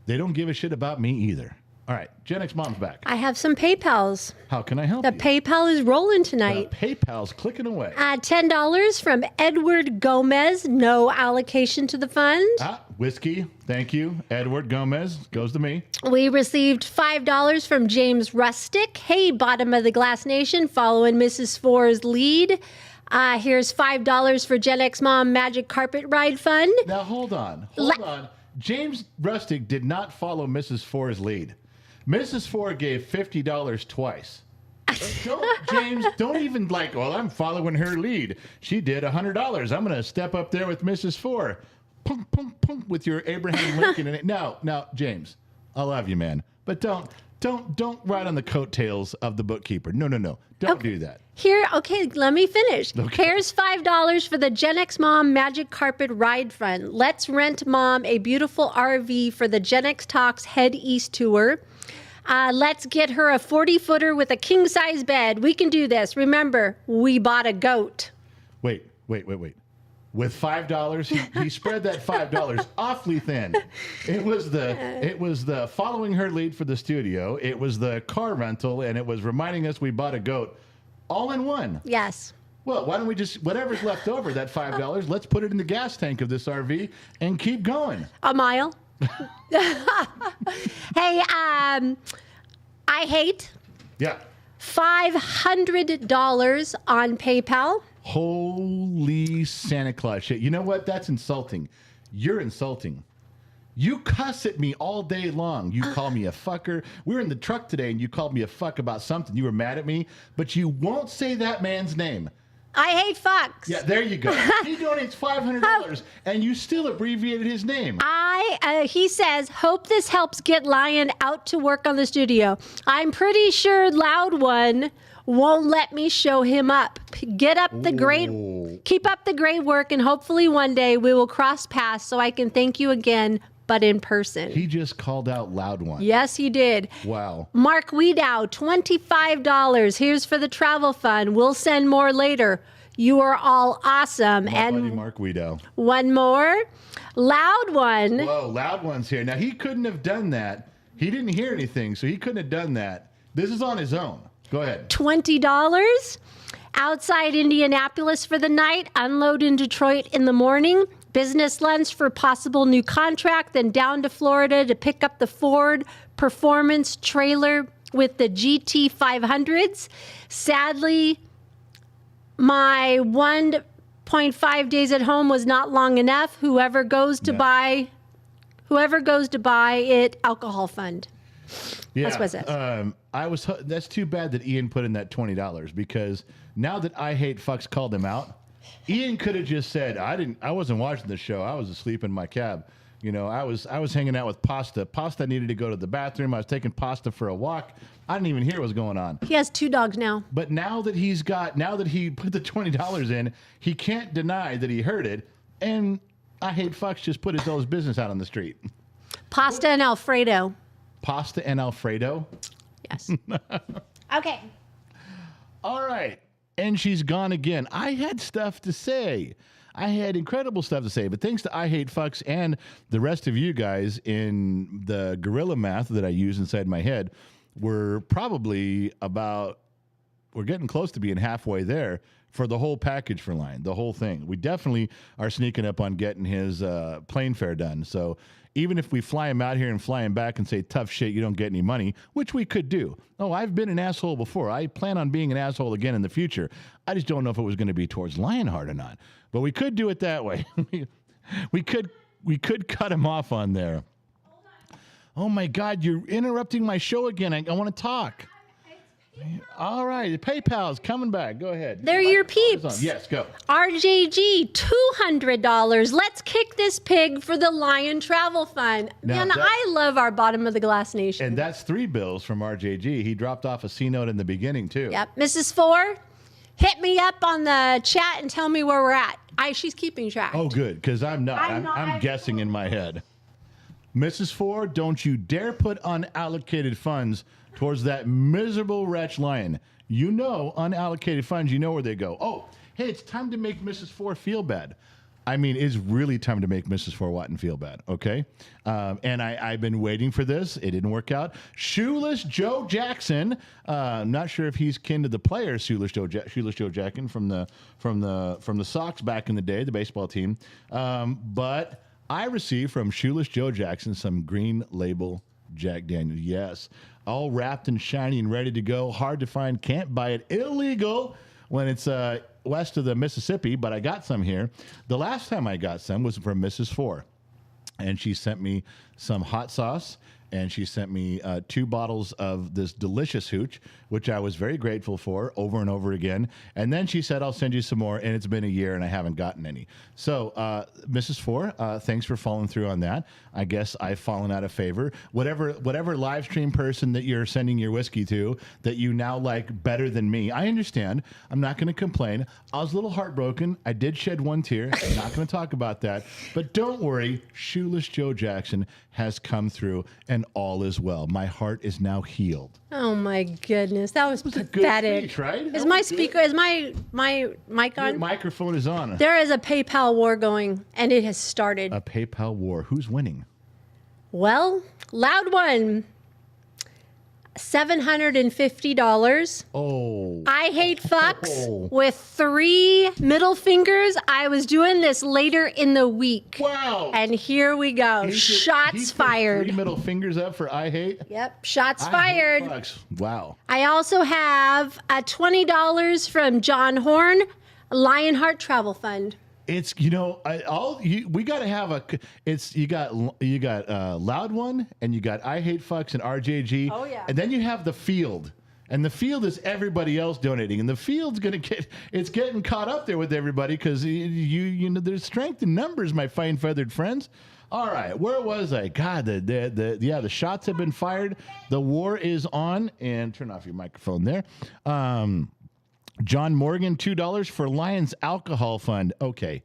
They don't give a shit about me either. All right, Gen X Mom's back. I have some PayPals. How can I help The you? PayPal is rolling tonight. PayPal's clicking away. $10 from Edward Gomez. No allocation to the fund. Whiskey. Thank you. Edward Gomez goes to me. We received $5 from James Rustick. Hey, Bottom of the Glass Nation, following Mrs. Four's lead. Here's $5 for Gen X Mom Magic Carpet Ride Fund. Now, hold on. Hold on. James Rustick did not follow Mrs. Four's lead. Mrs. Four gave $50 twice. James, don't even I'm following her lead. She did $100. I'm going to step up there with Mrs. Four. Punk, punk, punk with your Abraham Lincoln in it. Now, James, I love you, man. But don't ride on the coattails of the bookkeeper. No. Don't do that. Let me finish. Okay. Here's $5 for the Gen X Mom Magic Carpet Ride Fund. Let's rent Mom a beautiful RV for the Gen X Talks Head East tour. Let's get her a 40-footer with a king-size bed. We can do this. Remember, we bought a goat. Wait. With $5, he spread that $5 awfully thin. It was the following her lead for the studio. It was the car rental, and it was reminding us we bought a goat, all in one. Yes. Well, why don't we just whatever's left over that $5? Let's put it in the gas tank of this RV and keep going. A mile. Hey, I hate $500 on PayPal. Holy Santa Claus shit. You know what? That's insulting. You're insulting. You cuss at me all day long. You call me a fucker. We were in the truck today and you called me a fuck about something. You were mad at me, but you won't say that man's name. I hate fucks. Yeah, there you go. He donates $500 and you still abbreviated his name. He says, hope this helps get Lion out to work on the studio. I'm pretty sure Loud One won't let me show him up. Keep up the great work, and hopefully one day we will cross paths so I can thank you again, but in person. He just called out Loud One. Yes, he did. Wow. Mark Weedow, $25. Here's for the travel fund. We'll send more later. You are all awesome. My buddy Mark Weedow. One more. Loud One. Whoa, Loud One's here. Now, he couldn't have done that. He didn't hear anything, so he couldn't have done that. This is on his own. Go ahead. $20. Outside Indianapolis for the night. Unload in Detroit in the morning. Business lunch for possible new contract. Then down to Florida to pick up the Ford Performance trailer with the GT 500s. Sadly, my 1.5 days at home was not long enough. Whoever goes to buy it, alcohol fund. Yeah, That's what it says. That's too bad that Ian put in that $20 because now that I Hate Fucks called him out, Ian could have just said, I wasn't watching the show. I was asleep in my cab. You know, I was hanging out with Pasta. Pasta needed to go to the bathroom. I was taking Pasta for a walk. I didn't even hear what was going on. He has 2 dogs now. But now that he put the $20 in, he can't deny that he heard it. And I Hate Fucks just put his own business out on the street. Pasta and Alfredo. Pasta and Alfredo? Yes. Okay. All right. And she's gone again. I had stuff to say. I had incredible stuff to say, but thanks to I Hate Fucks and the rest of you guys in the gorilla math that I use inside my head, we're getting close to being halfway there for the whole package for Lion, the whole thing. We definitely are sneaking up on getting his plane fare done. So even if we fly him out here and fly him back and say, tough shit, you don't get any money, which we could do. Oh, I've been an asshole before. I plan on being an asshole again in the future. I just don't know if it was going to be towards Lionheart or not. But we could do it that way. we could cut him off on there. Oh, my God, you're interrupting my show again. I want to talk. All right, PayPal's coming back. Go ahead. They're your peeps. Yes, go. RJG, $200. Let's kick this pig for the Lion Travel Fund. Now Man, I love our Bottom of the Glass Nation. And that's 3 bills from RJG. He dropped off a C note in the beginning, too. Yep. Mrs. Four, hit me up on the chat and tell me where we're at. She's keeping track. Oh, good, because I'm not. I'm guessing in my head. Mrs. Four, don't you dare put unallocated funds towards that miserable wretch Lion. You know, unallocated funds, you know where they go. Oh, hey, it's time to make Mrs. Four feel bad. I mean, it's really time to make Mrs. Four Watton feel bad, okay? And I've been waiting for this. It didn't work out. Shoeless Joe Jackson. I'm not sure if he's kin to the player Shoeless Joe Jackson from the Sox back in the day, the baseball team. But I received from Shoeless Joe Jackson some Green Label Jack Daniels. Yes, all wrapped and shiny and ready to go. Hard to find. Can't buy it. Illegal when it's west of the Mississippi, but I got some here. The last time I got some was from Mrs. Four, and she sent me some hot sauce, and she sent me 2 bottles of this delicious hooch, which I was very grateful for over and over again. And then she said, I'll send you some more, and it's been a year, and I haven't gotten any. So, Mrs. Four, thanks for following through on that. I guess I've fallen out of favor. Whatever live stream person that you're sending your whiskey to that you now like better than me, I understand. I'm not going to complain. I was a little heartbroken. I did shed one tear. I'm not going to talk about that. But don't worry, Shoeless Joe Jackson has come through, and all is well. My heart is now healed. Oh my goodness, that was A good pathetic. speech, right? Is my speaker? Is my mic Your on? microphone is on. There is a PayPal war going, and it has started. A PayPal war. Who's winning? Well, loud one. $750. Oh. I hate fucks Oh. with 3 middle fingers. I was doing this later in the week. Wow. And here we go. He Shots put fired. 3 middle fingers up for I hate. Yep, shots I hate fired. fucks. Wow. I also have a $20 from John Horn, Lionheart Travel Fund. It's we got to have you got loud one, and you got I hate fucks and RJG. Oh, yeah. And then you have the field. And the field is everybody else donating, and the field's getting caught up there with everybody because you know there's strength in numbers, my fine feathered friends. All right, where was I? God, the shots have been fired. The war is on, and turn off your microphone there. John Morgan, $2 for Lions Alcohol Fund. Okay.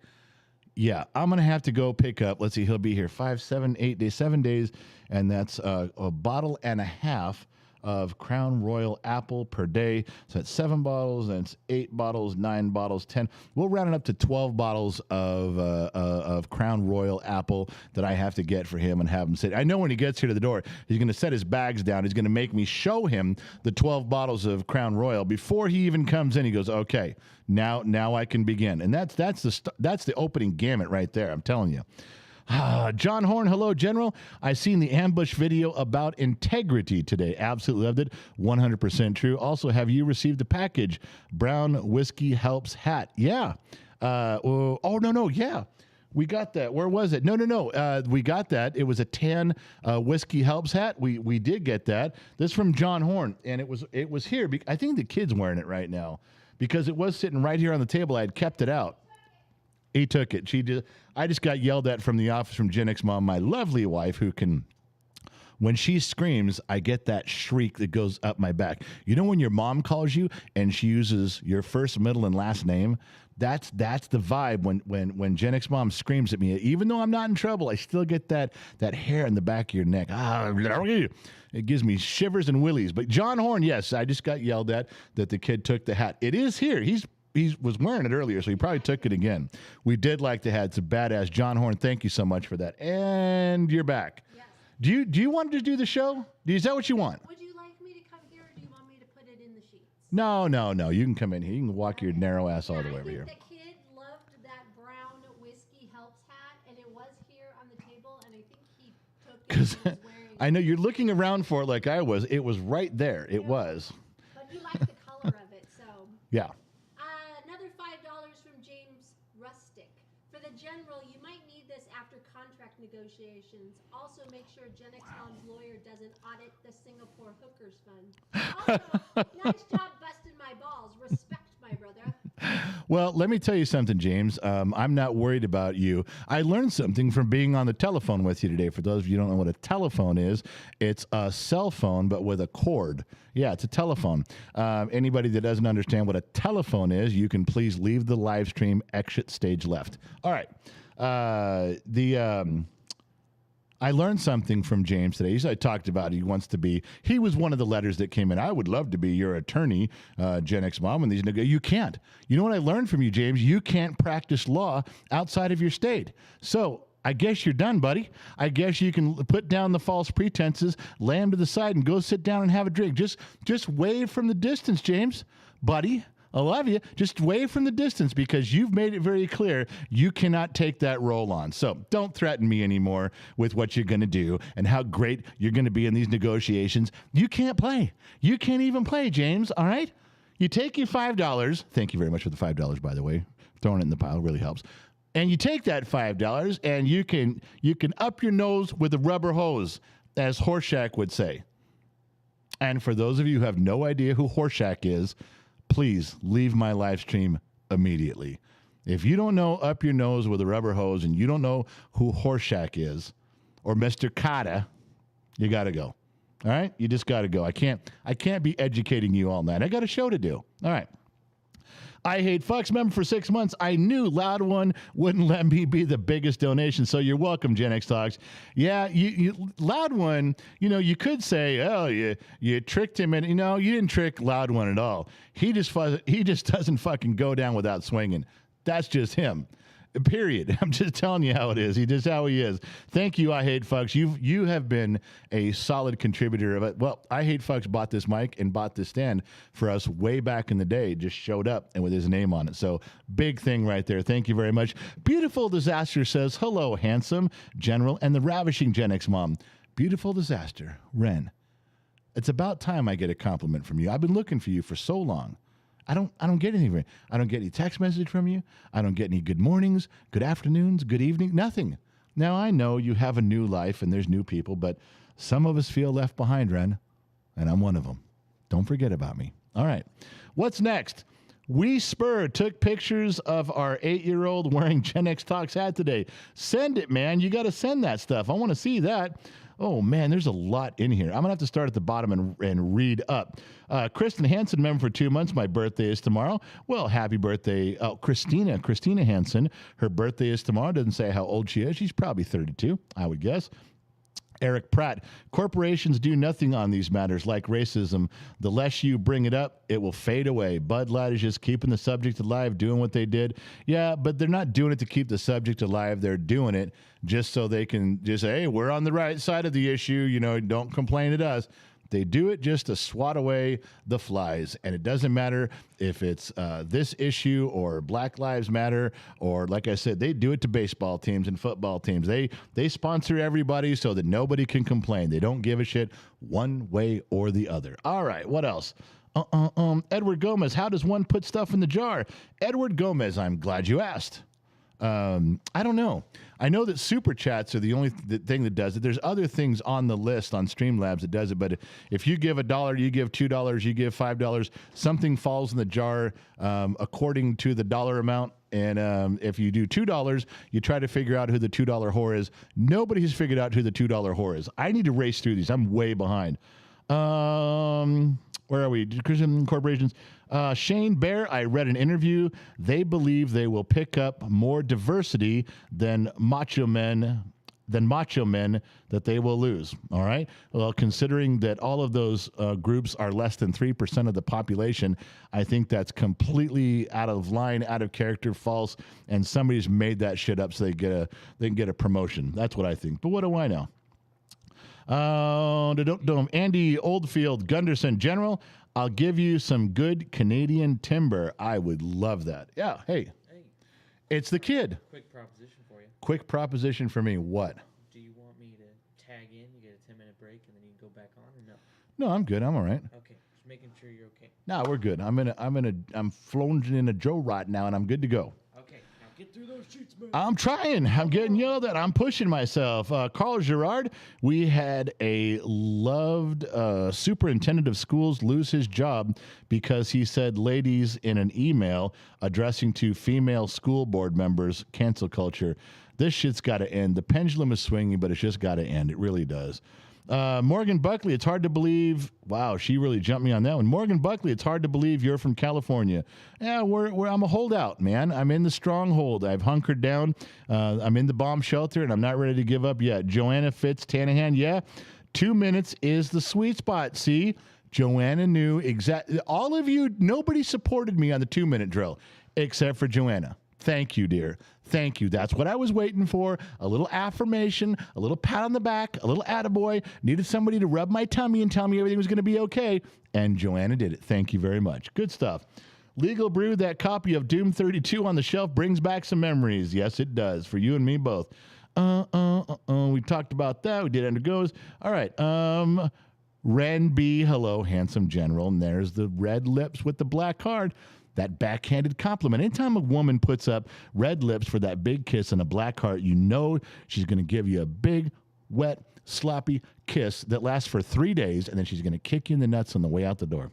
Yeah, I'm going to have to go pick up. Let's see, he'll be here 5, 7, 8 days, 7 days. And that's a bottle and a half of Crown Royal Apple per day. So that's 7 bottles, and it's 8 bottles, 9 bottles, 10. We'll round it up to 12 bottles of Crown Royal Apple that I have to get for him and have him sit. I know when he gets here to the door, he's going to set his bags down. He's going to make me show him the 12 bottles of Crown Royal before he even comes in. He goes, okay, now I can begin. And that's the opening gamut right there. I'm telling you. John Horn, hello, General. I seen the ambush video about integrity today. Absolutely loved it. 100% true. Also, have you received the package? Brown Whiskey Helps hat. Yeah. No. Yeah. We got that. Where was it? No. We got that. It was a tan Whiskey Helps hat. We did get that. This is from John Horn, and it was here. I think the kid's wearing it right now because it was sitting right here on the table. I had kept it out. He took it. I just got yelled at from the office from Gen X Mom, my lovely wife, who can, when she screams, I get that shriek that goes up my back. You know when your mom calls you and she uses your first, middle, and last name? That's the vibe when Gen X Mom screams at me. Even though I'm not in trouble, I still get that hair in the back of your neck. It gives me shivers and willies. But John Horn, yes, I just got yelled at that the kid took the hat. It is here. He was wearing it earlier, so he probably took it again. We did like the hat. It's a badass. John Horn, thank you so much for that. And you're back. Yes. Do you want to do the show? Is that what you want? Would you like me to come here, or do you want me to put it in the sheets? No. You can come in here. You can walk your narrow ass all the way over here. The kid loved that brown Whiskey Helps hat, and it was here on the table, and I think he took it. Because and was wearing I know you're looking around for it like I was. It was right there. It was. But you like the color of it, so. Yeah. Another $5 from James Rustick. For the general, you might need this after contract negotiations. Also, make sure Gen X Mom's lawyer doesn't audit the Singapore Hookers Fund. Also, nice job busting my balls. Respect, my brother. Well, let me tell you something, James. I'm not worried about you. I learned something from being on the telephone with you today. For those of you who don't know what a telephone is, it's a cell phone, but with a cord. Yeah, it's a telephone. Anybody that doesn't understand what a telephone is, you can please leave the live stream, exit stage left. All right. I learned something from James today. I talked about he was one of the letters that came in. I would love to be your attorney, Gen X mom. And you can't. You know what I learned from you, James? You can't practice law outside of your state. So I guess you're done, buddy. I guess you can put down the false pretenses, lay them to the side, and go sit down and have a drink. Just wave from the distance, James, buddy. I love you. Just wave from the distance because you've made it very clear you cannot take that role on. So don't threaten me anymore with what you're going to do and how great you're going to be in these negotiations. You can't play. You can't even play, James, all right? You take your $5. Thank you very much for the $5, by the way. Throwing it in the pile really helps. And you take that $5 and you can up your nose with a rubber hose, as Horshack would say. And for those of you who have no idea who Horshack is, please leave my live stream immediately. If you don't know up your nose with a rubber hose and you don't know who Horshack is or Mr. Kata, you got to go. All right? You just got to go. I can't be educating you all night. I got a show to do. All right. I Hate Fucks member for 6 months. I knew Loud One wouldn't let me be the biggest donation, so you're welcome, Gen X Talks. Yeah, you Loud One, you could say, oh, you tricked him, and you didn't trick Loud One at all. He just doesn't fucking go down without swinging. That's just him. Period. I'm just telling you how it is. He just how he is. Thank you, I Hate Fucks. You have been a solid contributor of it. Well, I Hate Fucks bought this mic and bought this stand for us way back in the day. Just showed up and with his name on it. So big thing right there. Thank you very much. Beautiful Disaster says, hello, handsome General and the ravishing Gen X mom. Beautiful Disaster, Ren. It's about time I get a compliment from you. I've been looking for you for so long. I don't get anything. I don't get any text message from you. I don't get any good mornings, good afternoons, good evening, nothing. Now, I know you have a new life and there's new people, but some of us feel left behind, Ren, and I'm one of them. Don't forget about me. All right. What's next? We Spur took pictures of our 8-year-old wearing Gen X Talks hat today. Send it, man. You got to send that stuff. I want to see that. Oh, man, there's a lot in here. I'm going to have to start at the bottom and read up. Kristen Hansen, member for 2 months. My birthday is tomorrow. Well, happy birthday. Oh, Christina Hansen. Her birthday is tomorrow. Doesn't say how old she is. She's probably 32, I would guess. Eric Pratt, corporations do nothing on these matters like racism. The less you bring it up, it will fade away. Bud Light is just keeping the subject alive, doing what they did. Yeah, but they're not doing it to keep the subject alive. They're doing it just so they can just say, hey, we're on the right side of the issue. Don't complain at us. They do it just to swat away the flies. And it doesn't matter if it's this issue or Black Lives Matter or, like I said, they do it to baseball teams and football teams. They sponsor everybody so that nobody can complain. They don't give a shit one way or the other. All right, what else? Edward Gomez, how does one put stuff in the jar? Edward Gomez, I'm glad you asked. I don't know. I know that super chats are the only thing that does it. There's other things on the list on Streamlabs that does it, but if you give $1, you give $2, you give $5, something falls in the jar according to the dollar amount. And if you do $2, you try to figure out who the $2 whore is. Nobody has figured out who the $2 whore is. I need to race through these. I'm way behind. Where are we? Christian corporations. Shane Bear, I read an interview. They believe they will pick up more diversity than macho men that they will lose. All right. Well, considering that all of those groups are less than 3% of the population, I think that's completely out of line, out of character, false, and somebody's made that shit up so they can get a promotion. That's what I think. But what do I know? Andy Oldfield Gunderson, General, I'll give you some good Canadian timber. I would love that. Yeah, hey. It's the kid. Quick proposition for you. Quick proposition for me. What? Do you want me to tag in? You get a 10-minute break and then you can go back on, or no? No, I'm good. I'm all right. Okay, just making sure you're okay. No, we're good. I'm flown in a Joe right now, and I'm good to go. Okay, now get through those sheets, man. I'm trying. I'm getting yelled at. I'm pushing myself. Carl Gerard, we had a loved superintendent of schools lose his job because he said ladies in an email addressing to female school board members, cancel culture. This shit's got to end. The pendulum is swinging, but it's just got to end. It really does. Morgan Buckley, it's hard to believe. Wow, she really jumped me on that one. Morgan Buckley, it's hard to believe you're from California. Yeah, I'm a holdout, man. I'm in the stronghold. I've hunkered down. I'm in the bomb shelter, and I'm not ready to give up yet. Joanna Fitz Tanahan, yeah, 2 minutes is the sweet spot. See, Joanna knew exactly. All of you, nobody supported me on the 2-minute drill except for Joanna. Thank you, dear. Thank you. That's what I was waiting for. A little affirmation, a little pat on the back, a little attaboy. Needed somebody to rub my tummy and tell me everything was going to be okay. And Joanna did it. Thank you very much. Good stuff. Legal Brew, that copy of Doom 32 on the shelf brings back some memories. Yes, it does. For you and me both. We talked about that. We did undergoes. All right. Ren B, hello, handsome general. And there's the red lips with the black heart. That backhanded compliment. Anytime a woman puts up red lips for that big kiss and a black heart, you know she's going to give you a big, wet, sloppy kiss that lasts for 3 days, and then she's going to kick you in the nuts on the way out the door.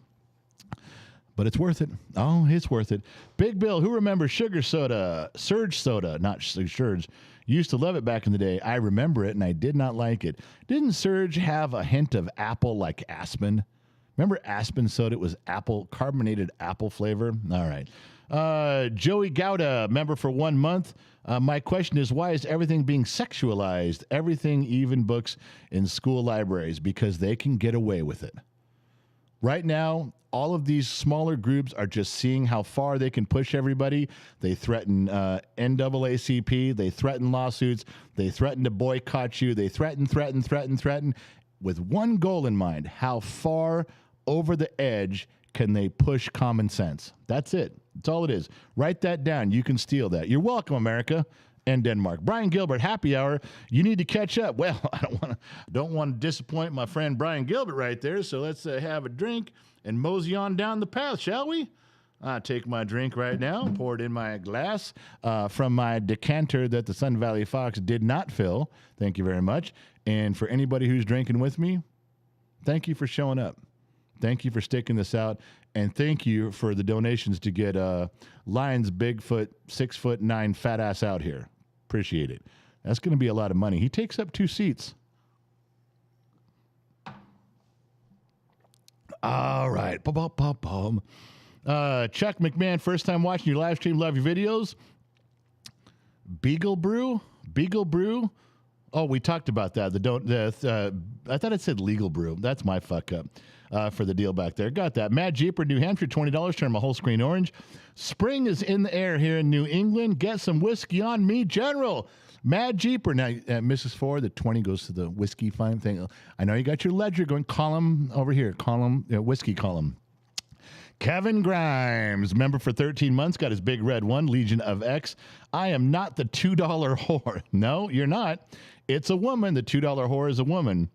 But it's worth it. Oh, it's worth it. Big Bill, who remembers sugar soda? Surge soda, not Surge. Used to love it back in the day. I remember it, and I did not like it. Didn't Surge have a hint of apple like Aspen? Remember Aspen soda? It was carbonated apple flavor. All right. Joey Gouda, member for 1 month. My question is, why is everything being sexualized? Everything, even books in school libraries, because they can get away with it. Right now, all of these smaller groups are just seeing how far they can push everybody. They threaten NAACP. They threaten lawsuits. They threaten to boycott you. They threaten, with one goal in mind: how far over the edge can they push common sense? That's it. That's all it is. Write that down. You can steal that. You're welcome, America and Denmark. Brian Gilbert, happy hour. You need to catch up. Well, I don't want to disappoint my friend Brian Gilbert right there. So let's have a drink and mosey on down the path, shall we? I take my drink right now, pour it in my glass from my decanter that the Sun Valley Fox did not fill. Thank you very much. And for anybody who's drinking with me, thank you for showing up. Thank you for sticking this out. And thank you for the donations to get Lion's Bigfoot 6'9" fat ass out here. Appreciate it. That's going to be a lot of money. He takes up 2 seats. All right. Chuck McMahon, first time watching your live stream. Love your videos. Beagle Brew. Oh, we talked about that. I thought it said Legal Brew. That's my fuck up for the deal back there. Got that. Matt Jeeper, New Hampshire, $20. Turn my whole screen orange. Spring is in the air here in New England. Get some whiskey on me, General. Mad Jeeper. Now, Mrs. Ford, the 20 goes to the whiskey fine thing. I know you got your ledger going. Column over here. Column, whiskey column. Kevin Grimes, member for 13 months, got his big red one, Legion of X. I am not the $2 whore. No, you're not. It's a woman. The $2 whore is a woman.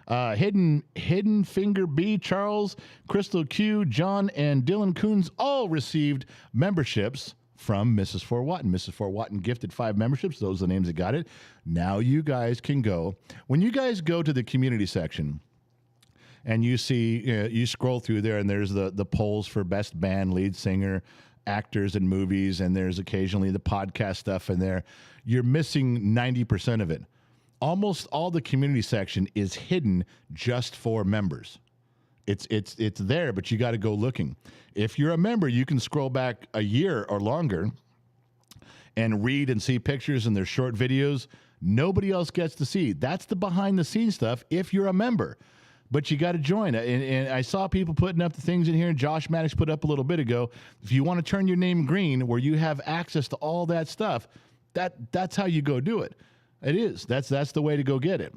Hidden Finger B, Charles, Crystal Q, John, and Dylan Coons all received memberships from Mrs. Fort Watton. Mrs. Fort Watton gifted 5 memberships. Those are the names that got it. Now you guys can go. When you guys go to the community section, and you see, you scroll through there, and there's the polls for best band, lead singer, actors in movies, and there's occasionally the podcast stuff in there. You're missing 90% of it. Almost all the community section is hidden just for members. It's there, but you got to go looking. If you're a member, you can scroll back a year or longer and read and see pictures and their short videos. Nobody else gets to see. That's the behind the scenes stuff if you're a member. But you got to join. And I saw people putting up the things in here, and Josh Maddox put up a little bit ago. If you want to turn your name green where you have access to all that stuff, that's how you go do it. It is. That's the way to go get it.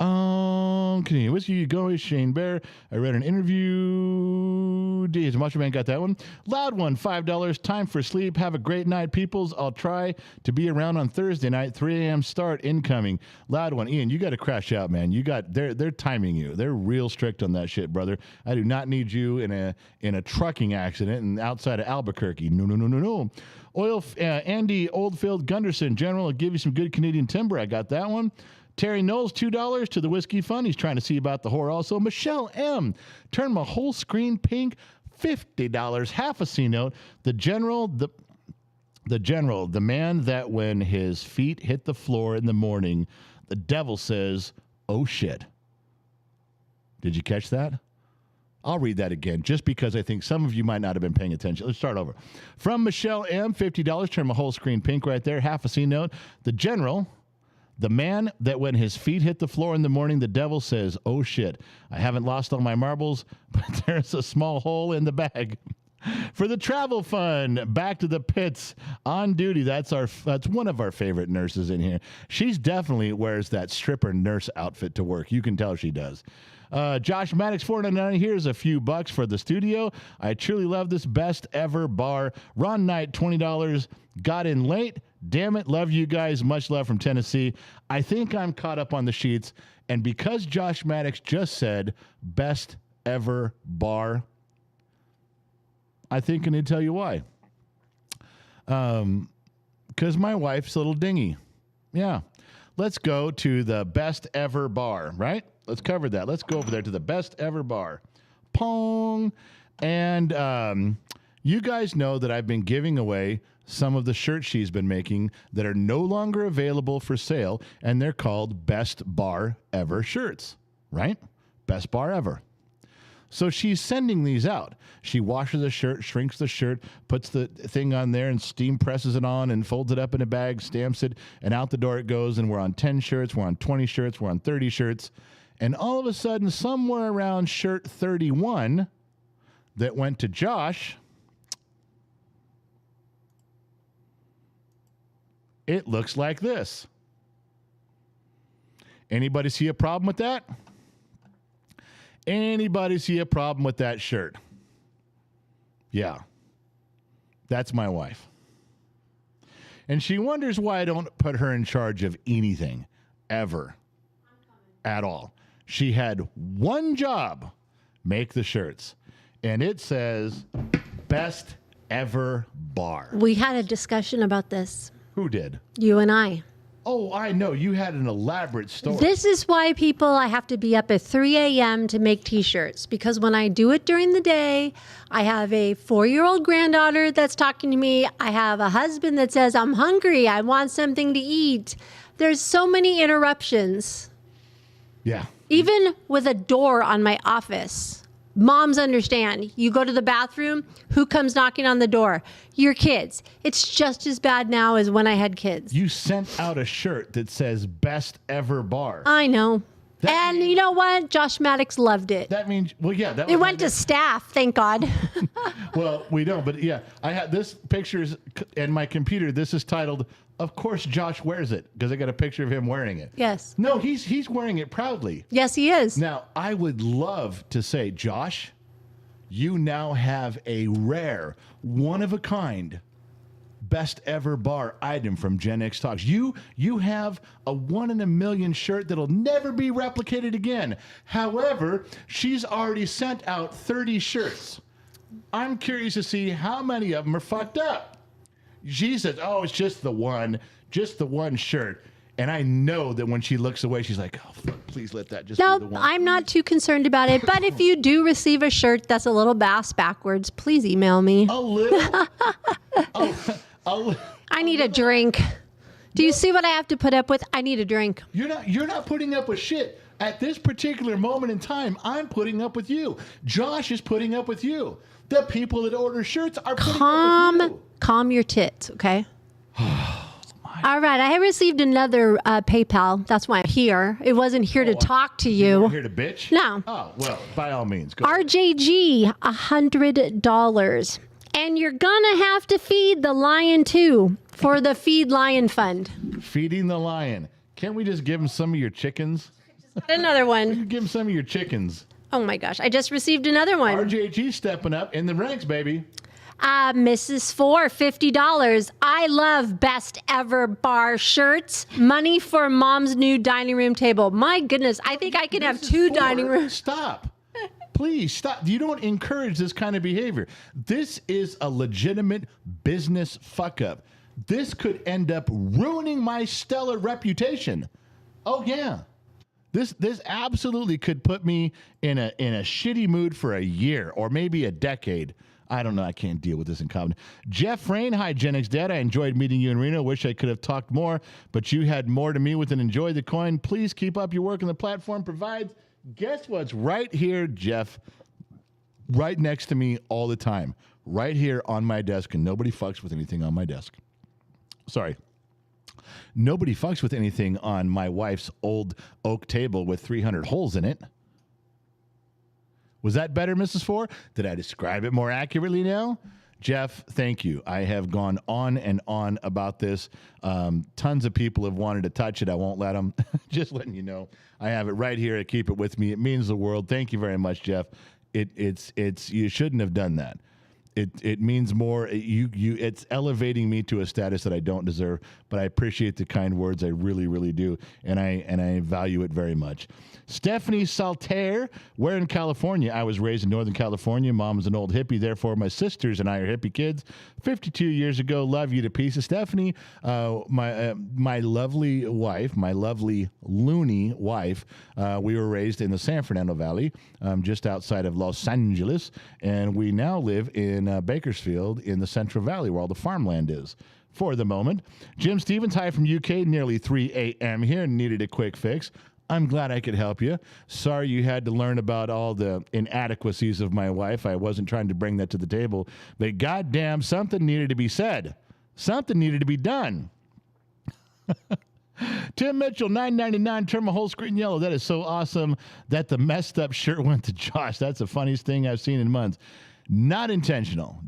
Canadian Whiskey, you go, Shane Bear. I read an interview. As Macho Man got that one. Loud one, $5. Time for sleep. Have a great night, peoples. I'll try to be around on Thursday night. 3 a.m. start incoming. Loud one, Ian. You got to crash out, man. They're timing you. They're real strict on that shit, brother. I do not need you in a trucking accident and outside of Albuquerque. No. Andy Oldfield Gunderson, General. I'll give you some good Canadian timber. I got that one. Terry Knowles, $2 to the Whiskey Fund. He's trying to see about the whore also. Michelle M. Turn my whole screen pink. $50. Half a C note. The General, the man that when his feet hit the floor in the morning, the devil says, oh shit. Did you catch that? I'll read that again just because I think some of you might not have been paying attention. Let's start over. From Michelle M., $50. Turn my whole screen pink right there. Half a C note. The general, the man that when his feet hit the floor in the morning, the devil says, oh shit, I haven't lost all my marbles, but there's a small hole in the bag. For the travel fund, back to the pits, on duty. That's one of our favorite nurses in here. She's definitely wears that stripper nurse outfit to work. You can tell she does. Josh Maddox, $4.99. Here's a few bucks for the studio. I truly love this best ever bar. Ron Knight, $20. Got in late. Damn it. Love you guys. Much love from Tennessee. I think I'm caught up on the sheets. And because Josh Maddox just said best ever bar, I think I need to tell you why. Because my wife's a little dingy. Yeah. Let's go to the best ever bar, right? Let's cover that. Let's go over there to the best ever bar. Pong. And you guys know that I've been giving away some of the shirts she's been making that are no longer available for sale, and they're called Best Bar Ever shirts, right? Best bar ever. So she's sending these out. She washes the shirt, shrinks the shirt, puts the thing on there and steam presses it on and folds it up in a bag, stamps it, and out the door it goes. And we're on 10 shirts, we're on 20 shirts, we're on 30 shirts. And all of a sudden, somewhere around shirt 31 that went to Josh, it looks like this. Anybody see a problem with that? Anybody see a problem with that shirt? Yeah. That's my wife. And she wonders why I don't put her in charge of anything, ever, at all. She had one job, make the shirts. And it says, best ever bar. We had a discussion about this, Who did? you and I. Oh, I know. You had an elaborate story. This is why I have to be up at 3 a.m. to make t-shirts, because when I do it during the day, I have a 4-year-old granddaughter that's talking to me. I have a husband that says, I'm hungry. I want something to eat. There's so many interruptions. Yeah. Even with a door on my office. Moms understand. You go to the bathroom, who comes knocking on the door? Your kids. It's just as bad now as when I had kids. You sent out a shirt that says best ever bar. I know. That And means- you know what? Josh Maddox loved it. That means, well, yeah. That It was went to staff, thank God. Well, we don't, but yeah. I had this pictures in my computer. This is titled, Of Course Josh Wears It, because I got a picture of him wearing it. Yes. No, he's wearing it proudly. Yes, he is. Now, I would love to say, Josh, you now have a rare, one-of-a-kind, best ever bar item from Gen X Talks. You have a 1 in a million shirt that'll never be replicated again. However, she's already sent out 30 shirts. I'm curious to see how many of them are fucked up. She says, oh, it's just the one shirt. And I know that when she looks away, she's like, oh, fuck, please let that just be the No, one. I'm not too concerned about it. But if you do receive a shirt that's a little bass backwards, please email me. A little? I need a drink. Do you see what I have to put up with? I need a drink. You're not putting up with shit. At this particular moment in time, I'm putting up with you. Josh is putting up with you. The people that order shirts are putting up with you. Calm your tits, okay? All right, I have received another PayPal. That's why I'm here. It wasn't here to talk to You're you. here to bitch? No. Oh, well, by all means. Go ahead. RJG, $100. And you're gonna have to feed the lion too for the Feed Lion Fund. Feeding the lion. Can't we just give him some of your chickens? Another one. Give him some of your chickens. Oh my gosh, I just received another one. RJG stepping up in the ranks, baby. Mrs. Four, $50. I love best ever bar shirts. Money for mom's new dining room table. My goodness, I think I can have two dining rooms. Stop. Please stop. You don't encourage this kind of behavior. This is a legitimate business fuck up. This could end up ruining my stellar reputation. Oh yeah. This absolutely could put me in a shitty mood for a year or maybe a decade. I don't know. I can't deal with this incompetence. Jeff Rain, hi, Gen X Dad. I enjoyed meeting you in Reno. Wish I could have talked more, but you had more to me with an enjoy the coin. Please keep up your work on the platform provides. Guess what's right here, Jeff? Right next to me all the time. Right here on my desk, and nobody fucks with anything on my desk. Sorry. Nobody fucks with anything on my wife's old oak table with 300 holes in it. Was that better, Mrs. Four? Did I describe it more accurately now? Jeff, thank you. I have gone on and on about this. Tons of people have wanted to touch it. I won't let them. Just letting you know. I have it right here. I keep it with me. It means the world. Thank you very much, Jeff. It's you shouldn't have done that. It means more. It's elevating me to a status that I don't deserve. But I appreciate the kind words. I really, really do, and I value it very much. Stephanie Saltaire, where in California? I was raised in Northern California. Mom was an old hippie. Therefore, my sisters and I are hippie kids. 52 years ago. Love you to pieces, Stephanie. My lovely wife, my lovely loony wife. We were raised in the San Fernando Valley, just outside of Los Angeles, and we now live in Bakersfield in the Central Valley, where all the farmland is. For the moment, Jim Stevens, hi from UK, nearly 3 a.m. here, needed a quick fix. I'm glad I could help you. Sorry you had to learn about all the inadequacies of my wife. I wasn't trying to bring that to the table, but goddamn, something needed to be said. Something needed to be done. Tim Mitchell, $9.99, turn my whole screen yellow. That is so awesome that the messed up shirt went to Josh. That's the funniest thing I've seen in months. Not intentional.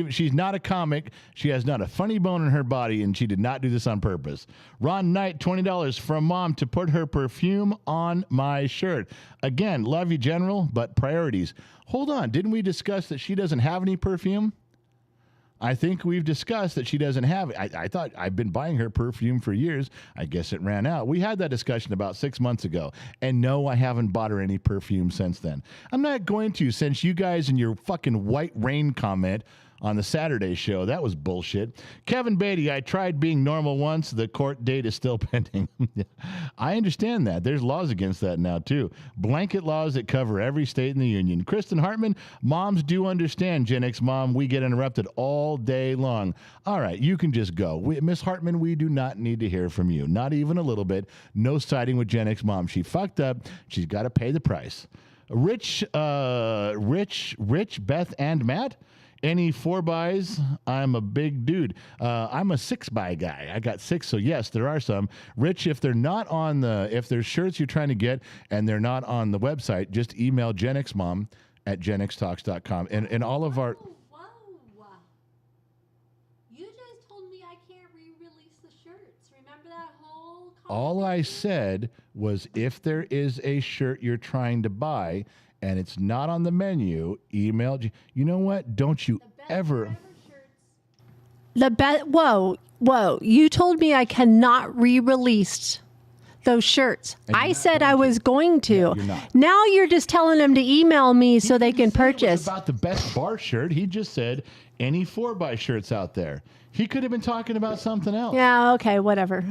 She's not a comic. She has not a funny bone in her body, and she did not do this on purpose. Ron Knight, $20 from Mom to put her perfume on my shirt. Again, love you, General, but priorities. Hold on. Didn't we discuss that she doesn't have any perfume? I think we've discussed that she doesn't have it. I thought I've been buying her perfume for years. I guess it ran out. We had that discussion about 6 months ago. And no, I haven't bought her any perfume since then. I'm not going to, since you guys in your fucking white rain comment on the Saturday show. That was bullshit. Kevin Beatty, I tried being normal once. The court date is still pending. I understand that. There's laws against that now, too. Blanket laws that cover every state in the union. Kristen Hartman, moms do understand, Gen X mom. We get interrupted all day long. All right, you can just go. Miss Hartman, we do not need to hear from you. Not even a little bit. No siding with Gen X mom. She fucked up. She's got to pay the price. Rich, Beth, and Matt. Any 4x? I'm a big dude. I'm a 6x guy. I got 6, so yes, there are some. Rich, if they're not on if there's shirts you're trying to get and they're not on the website, just email genxmom@genxtalks.com. And all of our... Whoa. You just told me I can't re-release the shirts. Remember that whole... All I said was if there is a shirt you're trying to buy and it's not on the menu, email. You know what? Don't you ever... Whoa. You told me I cannot re-release those shirts. I said I was going to. Yeah, you're not. Now you're just telling them to email me so they can purchase. It was about the best bar shirt. He just said any 4x shirts out there. He could have been talking about something else. Yeah, okay, whatever.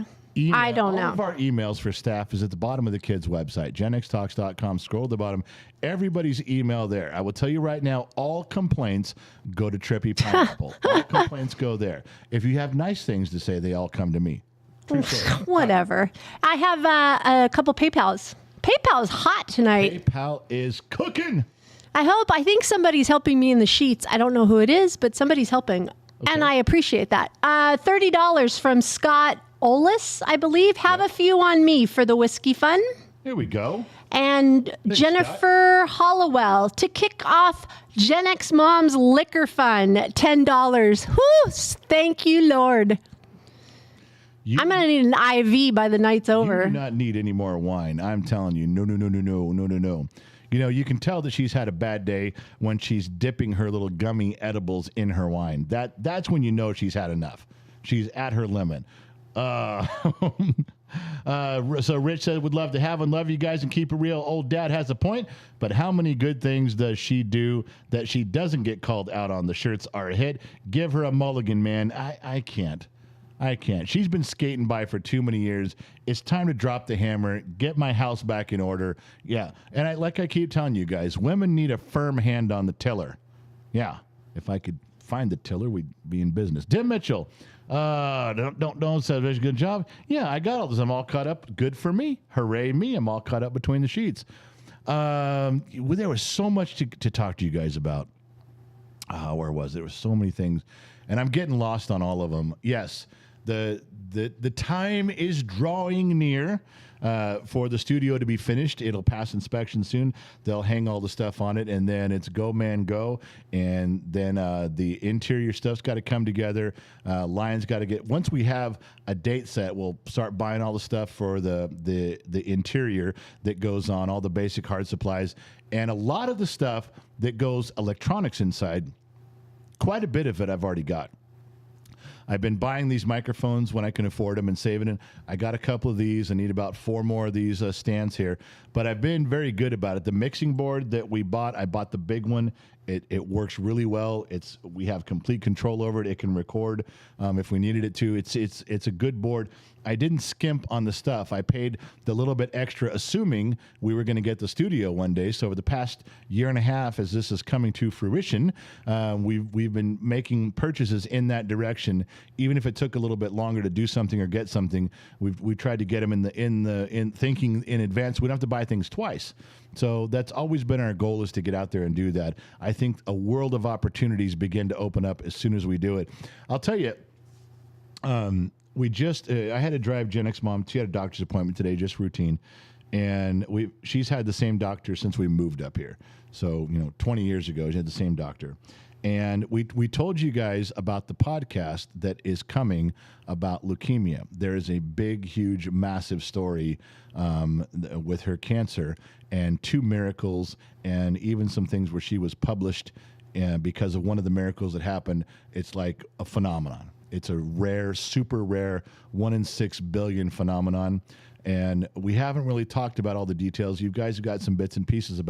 I don't know. All of our emails for staff is at the bottom of the kids' website, genxtalks.com. Scroll to the bottom. Everybody's email there. I will tell you right now, all complaints go to Trippy Pineapple. All complaints go there. If you have nice things to say, they all come to me. Whatever. I have a couple PayPals. PayPal is hot tonight. PayPal is cooking. I think somebody's helping me in the sheets. I don't know who it is, but somebody's helping. Okay. And I appreciate that. $30 from Scott Olis, I believe. Have a few on me for the whiskey fun. Here we go. And thanks, Jennifer Scott Hollowell to kick off Gen X Mom's Liquor Fun, $10. Whoo! Thank you, Lord. I'm going to need an IV by the night's over. You do not need any more wine. I'm telling you, no. You know, you can tell that she's had a bad day when she's dipping her little gummy edibles in her wine. That's when you know she's had enough. She's at her limit. So Rich said, would love to have and love you guys and keep it real. Old dad has a point, but how many good things does she do that she doesn't get called out on? The shirts are a hit. Give her a mulligan, man. I can't. She's been skating by for too many years. It's time to drop the hammer, get my house back in order. Yeah. And like I keep telling you guys, women need a firm hand on the tiller. Yeah. If I could find the tiller, we'd be in business. Tim Mitchell, don't say a good job. Yeah, I got all this. I'm all caught up. Good for me. Hooray me. I'm all caught up between the sheets. There was so much to talk to you guys about. Where was it? There were so many things, and I'm getting lost on all of them. Yes, the time is drawing near for the studio to be finished. It'll pass inspection soon. They'll hang all the stuff on it, and then it's go, man, go. And then the interior stuff's got to come together. Lion's got to get. Once we have a date set, we'll start buying all the stuff for the interior that goes on, all the basic hard supplies, and a lot of the stuff that goes electronics inside. Quite a bit of it I've already got. I've been buying these microphones when I can afford them and saving it. I got a couple of these. I need about 4 more of these stands here. But I've been very good about it. The mixing board that we bought, I bought the big one. It works really well. We have complete control over it. It can record if we needed it to. It's a good board. I didn't skimp on the stuff. I paid the little bit extra, assuming we were going to get the studio one day. So over the past year and a half, as this is coming to fruition, we've been making purchases in that direction. Even if it took a little bit longer to do something or get something, we tried to get them in thinking in advance. We don't have to buy things twice. So that's always been our goal, is to get out there and do that. I think a world of opportunities begin to open up as soon as we do it. I'll tell you, I had to drive Gen X mom. She had a doctor's appointment today, just routine. And she's had the same doctor since we moved up here. So, 20 years ago, she had the same doctor. And we told you guys about the podcast that is coming about leukemia. There is a big, huge, massive story with her cancer, and 2 miracles, and even some things where she was published because of one of the miracles that happened. It's like a phenomenon. It's a rare, super rare, 1 in 6 billion phenomenon. And we haven't really talked about all the details. You guys have got some bits and pieces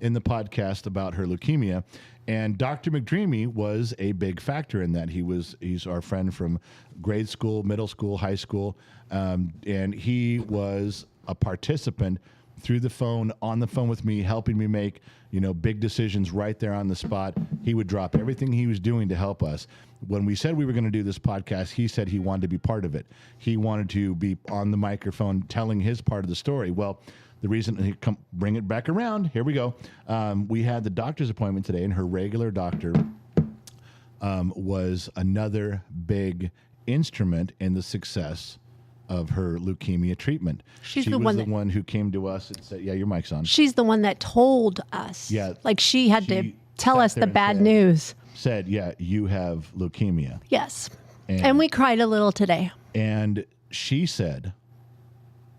in the podcast about her leukemia. And Dr. McDreamy was a big factor in that. He's our friend from grade school, middle school, high school. And he was a participant through the phone, on the phone with me, helping me make, big decisions right there on the spot. He would drop everything he was doing to help us. When we said we were going to do this podcast, he said he wanted to be part of it. He wanted to be on the microphone telling his part of the story. Well, the reason, bring it back around, here we go. We had the doctor's appointment today, and her regular doctor was another big instrument in the success of her leukemia treatment. She was the one who came to us and said, yeah, your mic's on. She's the one that told us. Yeah. Like she had to tell us the bad news. Said, yeah, you have leukemia. Yes. And we cried a little today. And she said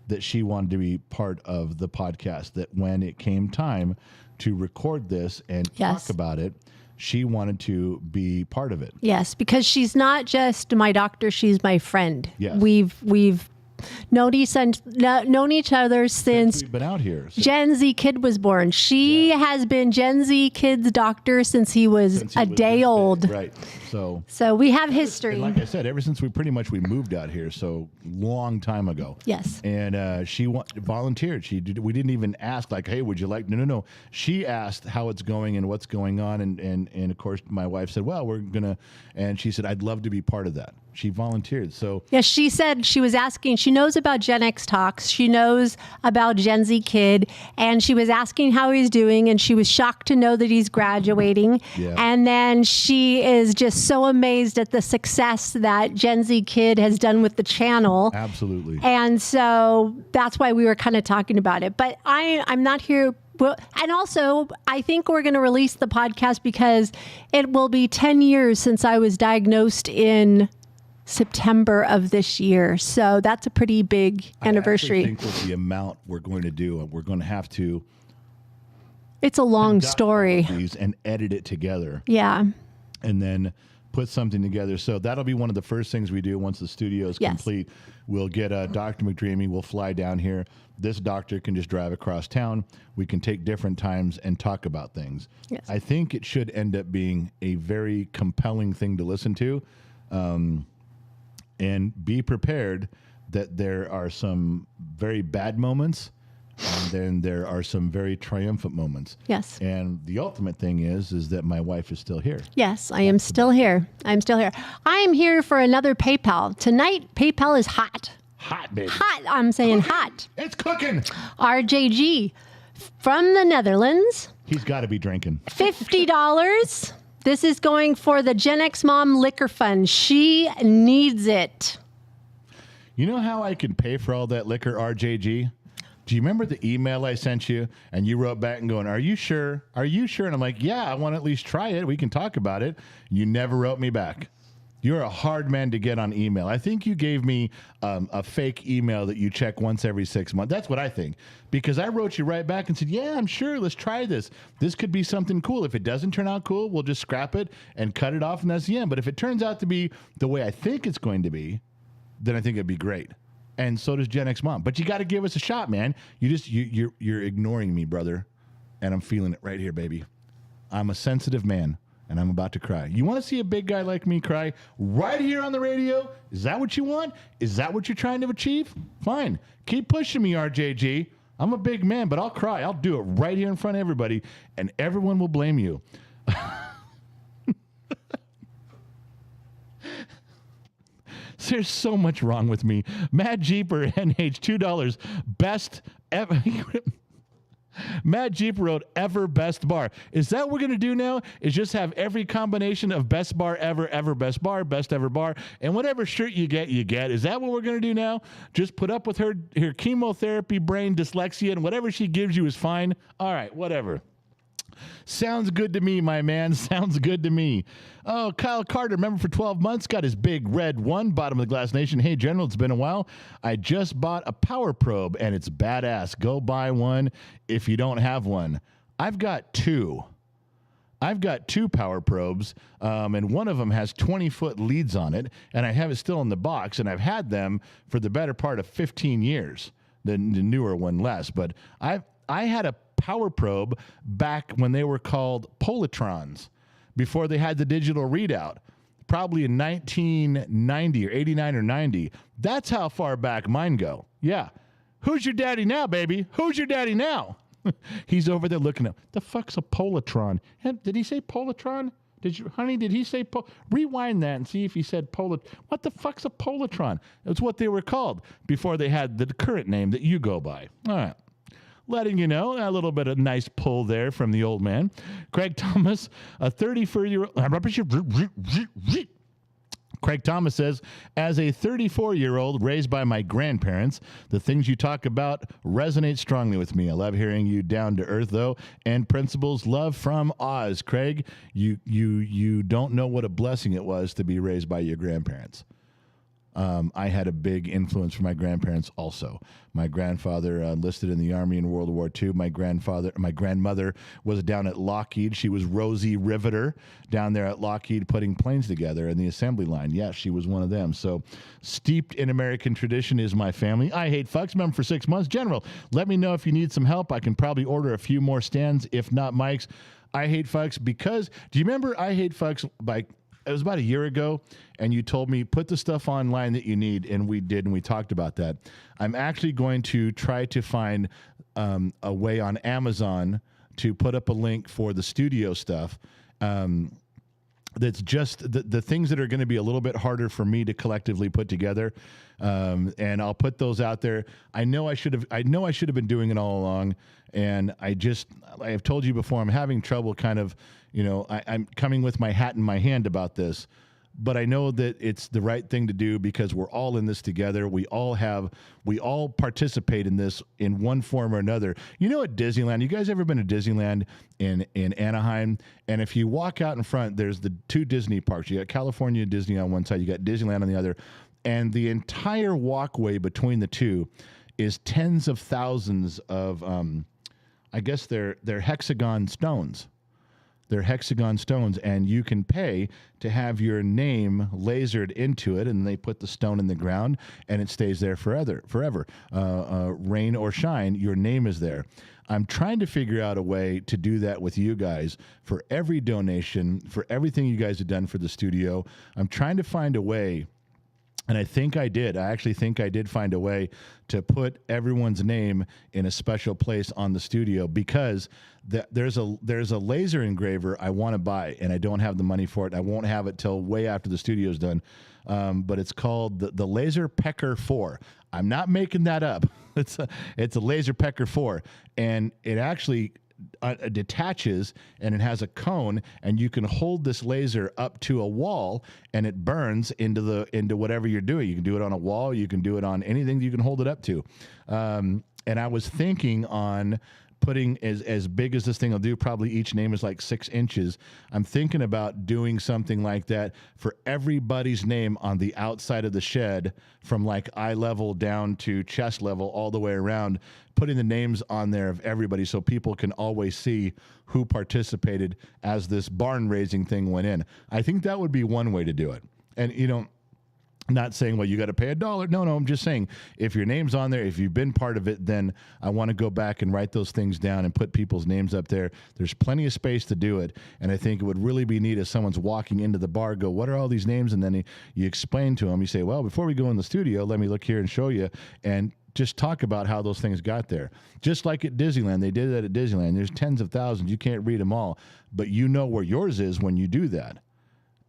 that she wanted to be part of the podcast, that when it came time to record this and talk about it, she wanted to be part of it. Yes, because she's not just my doctor, she's my friend. Yes. We've known each other since we've been out here. Gen Z Kid was born. She has been Gen Z Kid's doctor since he was a day old. Right. So we have history. And like I said, ever since we moved out here, so long time ago. Yes. And she volunteered. We didn't even ask like, hey, would you like? No. She asked how it's going and what's going on, and of course my wife said, well, we're gonna, and she said, I'd love to be part of that. She volunteered. So yeah, she said she was asking. She knows about Gen X Talks. She knows about Gen Z Kid, and she was asking how he's doing, and she was shocked to know that he's graduating. Yeah. And then she is just so amazed at the success that Gen Z Kid has done with the channel. Absolutely. And so that's why we were kind of talking about it. But I'm not here. Well, and also, I think we're going to release the podcast because it will be 10 years since I was diagnosed in September of this year. So that's a pretty big anniversary. I think with the amount we're going to do, we're going to have to. It's a long story. And edit it together. Yeah. And then put something together. So that'll be one of the first things we do once the studio is complete. We'll get Dr. McDreamy. We'll fly down here. This doctor can just drive across town. We can take different times and talk about things. Yes. I think it should end up being a very compelling thing to listen to. And be prepared that there are some very bad moments, And then there are some very triumphant moments. Yes. And the ultimate thing is that my wife is still here. Yes, I am still here. I'm still here. I am here for another PayPal. Tonight, PayPal is hot. Hot, baby. Hot. I'm saying hot. It's cooking. RJG from the Netherlands, He's got to be drinking. $50. This is going for the Gen X Mom Liquor Fund. She needs it. You know how I can pay for all that liquor, RJG? Do you remember the email I sent you and you wrote back and going, are you sure? Are you sure? And I'm like, yeah, I want to at least try it. We can talk about it. You never wrote me back. You're a hard man to get on email. I think you gave me a fake email that you check once every 6 months. That's what I think. Because I wrote you right back and said, yeah, I'm sure. Let's try this. This could be something cool. If it doesn't turn out cool, we'll just scrap it and cut it off, and that's the end. But if it turns out to be the way I think it's going to be, then I think it'd be great. And so does Gen X Mom. But you got to give us a shot, man. You're ignoring me, brother. And I'm feeling it right here, baby. I'm a sensitive man, and I'm about to cry. You want to see a big guy like me cry right here on the radio? Is that what you want? Is that what you're trying to achieve? Fine. Keep pushing me, RJG. I'm a big man, but I'll cry. I'll do it right here in front of everybody, and everyone will blame you. There's so much wrong with me. Mad Jeeper NH, $2. Best ever. Mad Jeep wrote ever best bar. Is that what we're going to do now? Is just have every combination of best bar ever best bar, best ever bar, and whatever shirt you get, you get. Is that what we're going to do now? Just put up with her chemotherapy, brain, dyslexia, and whatever she gives you is fine? All right, whatever. Sounds good to me, my man. Sounds good to me. Oh, Kyle Carter, member for 12 months, got his big red one, bottom of the glass nation. Hey, General, it's been a while. I just bought a power probe, and it's badass. Go buy one if you don't have one. I've got two. I've got two power probes, and one of them has 20-foot leads on it, and I have it still in the box, and I've had them for the better part of 15 years. The newer one less, but I had a power probe back when they were called Politrons, before they had the digital readout, probably in 1990 or 89 or 90. That's how far back mine go. Yeah. Who's your daddy now, baby? Who's your daddy now? He's over there looking up. The fuck's a Politron? Did he say Politron? Honey, did he say rewind that and see if he said What the fuck's a Politron? It's what they were called before they had the current name that you go by. All right. Letting you know, a little bit of nice pull there from the old man. Craig Thomas, a 34-year-old. Craig Thomas says, as a 34-year-old raised by my grandparents, the things you talk about resonate strongly with me. I love hearing you down to earth, though, and principles. Love from Oz. Craig, you don't know what a blessing it was to be raised by your grandparents. I had a big influence from my grandparents also. My grandfather enlisted in the Army in World War II. My grandmother was down at Lockheed. She was Rosie Riveter down there at Lockheed putting planes together in the assembly line. Yes, she was one of them. So steeped in American tradition is my family. I Hate Fucks, member for 6 months. General, let me know if you need some help. I can probably order a few more stands, if not mics. I Hate Fucks because, do you remember I Hate Fucks by... It was about a year ago, and you told me, put the stuff online that you need, and we did, and we talked about that. I'm actually going to try to find a way on Amazon to put up a link for the studio stuff. That's just the things that are going to be a little bit harder for me to collectively put together, and I'll put those out there. I know I should have been doing it all along, and I have told you before, I'm having trouble kind of, I'm coming with my hat in my hand about this, but I know that it's the right thing to do because we're all in this together. We all participate in this in one form or another. At Disneyland, you guys ever been to Disneyland in Anaheim? And if you walk out in front, there's the two Disney parks. You got California Disney on one side, you got Disneyland on the other, and the entire walkway between the two is tens of thousands of, I guess they're hexagon stones. They're hexagon stones, and you can pay to have your name lasered into it, and they put the stone in the ground, and it stays there forever. Rain or shine, your name is there. I'm trying to figure out a way to do that with you guys for every donation, for everything you guys have done for the studio. I'm trying to find a way And I think I did. I actually think I did find a way to put everyone's name in a special place on the studio, because there's a laser engraver I want to buy, and I don't have the money for it. I won't have it till way after the studio's done. But it's called the Laser Pecker 4. I'm not making that up. It's a Laser Pecker 4, and it actually detaches, and it has a cone, and you can hold this laser up to a wall, and it burns into whatever you're doing. You can do it on a wall, you can do it on anything you can hold it up to. And I was thinking on putting as big as this thing will do, probably each name is like 6 inches. I'm thinking about doing something like that for everybody's name on the outside of the shed, from like eye level down to chest level, all the way around, putting the names on there of everybody so people can always see who participated as this barn raising thing went in. I think that would be one way to do it. And, not saying, well, you got to pay $1. No, I'm just saying, if your name's on there, if you've been part of it, then I want to go back and write those things down and put people's names up there. There's plenty of space to do it. And I think it would really be neat if someone's walking into the bar, go, what are all these names? And then you explain to them, you say, well, before we go in the studio, let me look here and show you. And just talk about how those things got there. Just like at Disneyland, they did that at Disneyland. There's tens of thousands. You can't read them all, but you know where yours is when you do that.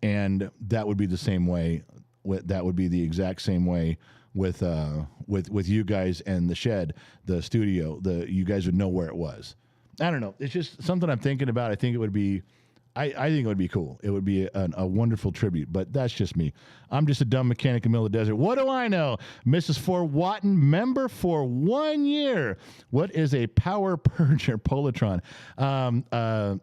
And that would be the same way. That would be the exact same way with you guys and the shed, the studio. You guys would know where it was. I don't know. It's just something I'm thinking about. I think it would be, I think it would be cool. It would be a wonderful tribute. But that's just me. I'm just a dumb mechanic in the middle of the desert. What do I know? Mrs. Fort Watton, member for 1 year. What is a power purger Polytron?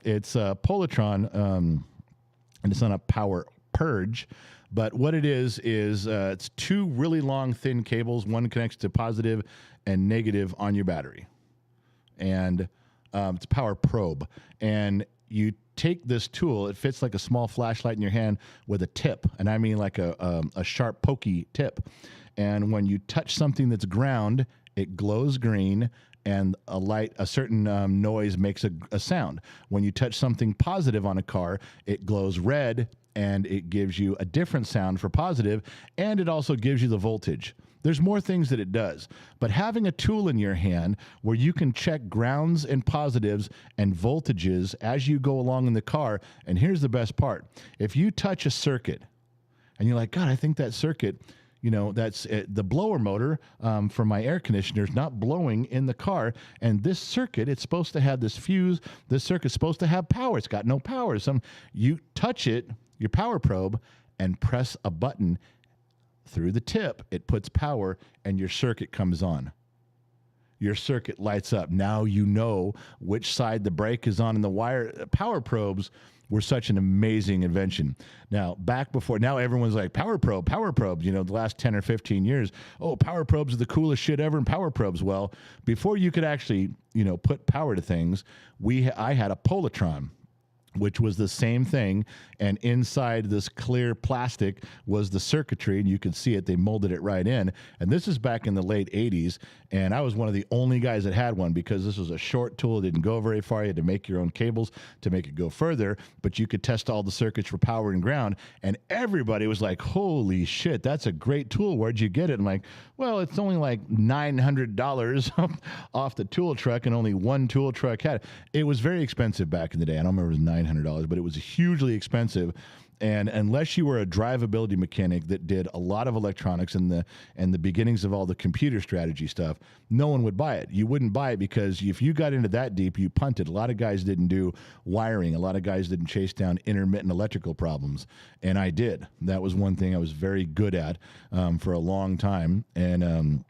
It's a Polytron, and it's not a power purge. But what it is it's 2 really long, thin cables. One connects to positive and negative on your battery. And it's a power probe. And you take this tool. It fits like a small flashlight in your hand with a tip. And I mean like a sharp, pokey tip. And when you touch something that's ground, it glows green, and a certain noise makes a sound. When you touch something positive on a car, it glows red, and it gives you a different sound for positive, and it also gives you the voltage. There's more things that it does, but having a tool in your hand where you can check grounds and positives and voltages as you go along in the car, and here's the best part. If you touch a circuit, and you're like, God, I think that circuit, that's the blower motor for my air conditioner is not blowing in the car. And this circuit, it's supposed to have this fuse. This circuit's supposed to have power. It's got no power. You touch it, your power probe, and press a button through the tip. It puts power, and your circuit comes on. Your circuit lights up. Now you know which side the brake is on in the wire. Power probes were such an amazing invention. Now, now everyone's like, power probes, the last 10 or 15 years. Oh, power probes are the coolest shit ever in power probes. Well, before you could actually, put power to things, I had a Polytron, which was the same thing, and inside this clear plastic was the circuitry, and you could see it. They molded it right in, and this is back in the late 80s, and I was one of the only guys that had one because this was a short tool. It didn't go very far. You had to make your own cables to make it go further, but you could test all the circuits for power and ground, and everybody was like, holy shit, that's a great tool. Where'd you get it? I'm like, well, it's only like $900 off the tool truck, and only one tool truck had it. It was very expensive back in the day. I don't remember if it was $900, but it was hugely expensive. And unless you were a drivability mechanic that did a lot of electronics and the beginnings of all the computer strategy stuff, no one would buy it. You wouldn't buy it because if you got into that deep, you punted. A lot of guys didn't do wiring. A lot of guys didn't chase down intermittent electrical problems. And I did. That was one thing I was very good at for a long time. And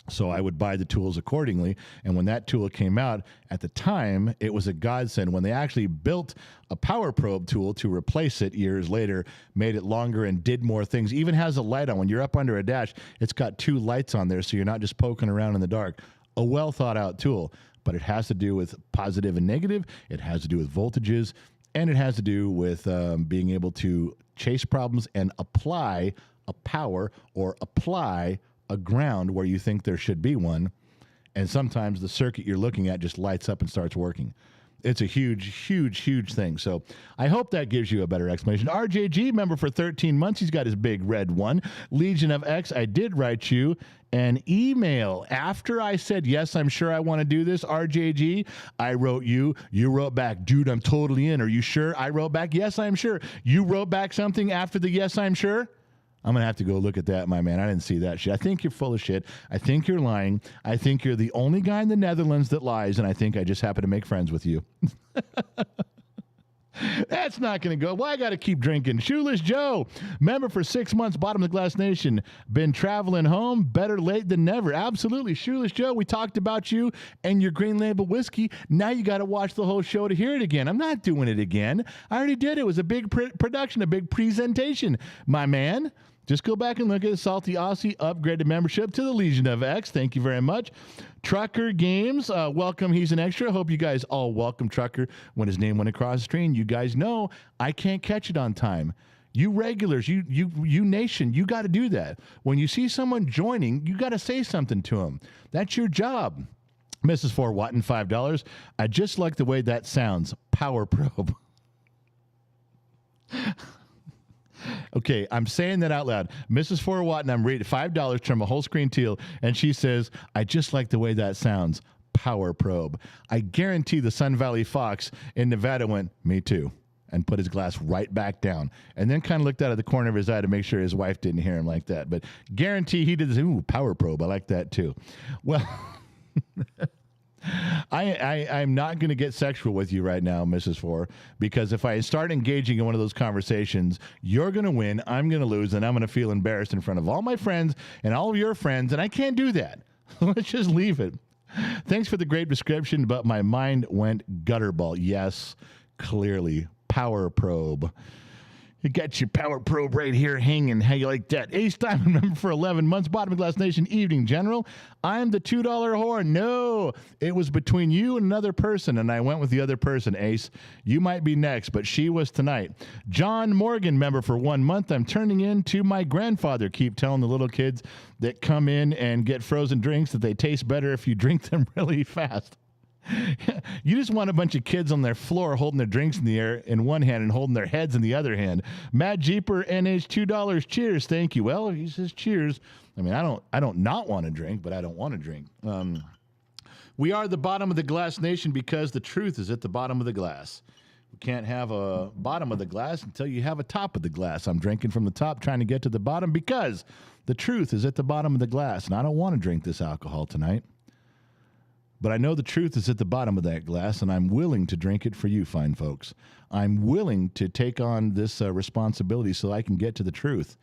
so I would buy the tools accordingly. And when that tool came out, at the time, it was a godsend. When they actually built a power probe tool to replace it years later, made it longer and did more things, even has a light on. When you're up under a dash, it's got 2 lights on there, so you're not just poking around in the dark. A well thought out tool, but it has to do with positive and negative. It has to do with voltages, and it has to do with being able to chase problems and apply a power or apply a ground where you think there should be one, and sometimes the circuit you're looking at just lights up and starts working. It's a huge, huge, huge thing. So I hope that gives you a better explanation. RJG, member for 13 months. He's got his big red one. Legion of X, I did write you an email. After I said, yes, I'm sure I want to do this, RJG, I wrote you. You wrote back, dude, I'm totally in. Are you sure? I wrote back, yes, I'm sure. You wrote back something after the yes, I'm sure? I'm going to have to go look at that, my man. I didn't see that shit. I think you're full of shit. I think you're lying. I think you're the only guy in the Netherlands that lies, and I think I just happen to make friends with you. That's not going to go. Well, I got to keep drinking. Shoeless Joe, member for 6 months, bottom of the glass nation. Been traveling home. Better late than never. Absolutely. Shoeless Joe, we talked about you and your Green Label whiskey. Now you got to watch the whole show to hear it again. I'm not doing it again. I already did. It was a big production, a big presentation, my man. Just go back and look at Salty Aussie upgraded membership to the Legion of X. Thank you very much. Trucker Games, welcome. He's an extra. Hope you guys all welcome Trucker when his name went across the screen. You guys know I can't catch it on time. You regulars, you nation, you got to do that. When you see someone joining, you got to say something to them. That's your job. Mrs. 4 Watton, $5. I just like the way that sounds. Power Probe. Okay, I'm saying that out loud. Mrs. 4 Watton, I'm reading $5 from a whole screen teal, and she says, I just like the way that sounds. Power Probe. I guarantee the Sun Valley Fox in Nevada went, me too, and put his glass right back down, and then kind of looked out of the corner of his eye to make sure his wife didn't hear him like that. But guarantee he did this. Ooh, Power Probe. I like that too. Well, I'm not going to get sexual with you right now, Mrs. 4, because if I start engaging in one of those conversations, you're going to win, I'm going to lose, and I'm going to feel embarrassed in front of all my friends and all of your friends, and I can't do that. Let's just leave it. Thanks for the great description, but my mind went gutterball. Yes, clearly. Power Probe. You got your Power Probe right here hanging. How you like that? Ace Diamond member for 11 months. Bottom of Glass Nation Evening General. I'm the $2 whore. No, it was between you and another person, and I went with the other person, Ace. You might be next, but she was tonight. John Morgan member for 1 month. I'm turning into my grandfather. Keep telling the little kids that come in and get frozen drinks that they taste better if you drink them really fast. You just want a bunch of kids on their floor holding their drinks in the air in one hand and holding their heads in the other hand. Matt Jeeper, NH, $2. Cheers. Thank you. Well, he says cheers. I mean, I don't not want to drink, but I don't want to drink. We are the bottom of the glass nation because the truth is at the bottom of the glass. We can't have a bottom of the glass until you have a top of the glass. I'm drinking from the top, trying to get to the bottom because the truth is at the bottom of the glass, and I don't want to drink this alcohol tonight. But I know the truth is at the bottom of that glass, and I'm willing to drink it for you, fine folks. I'm willing to take on this responsibility so I can get to the truth.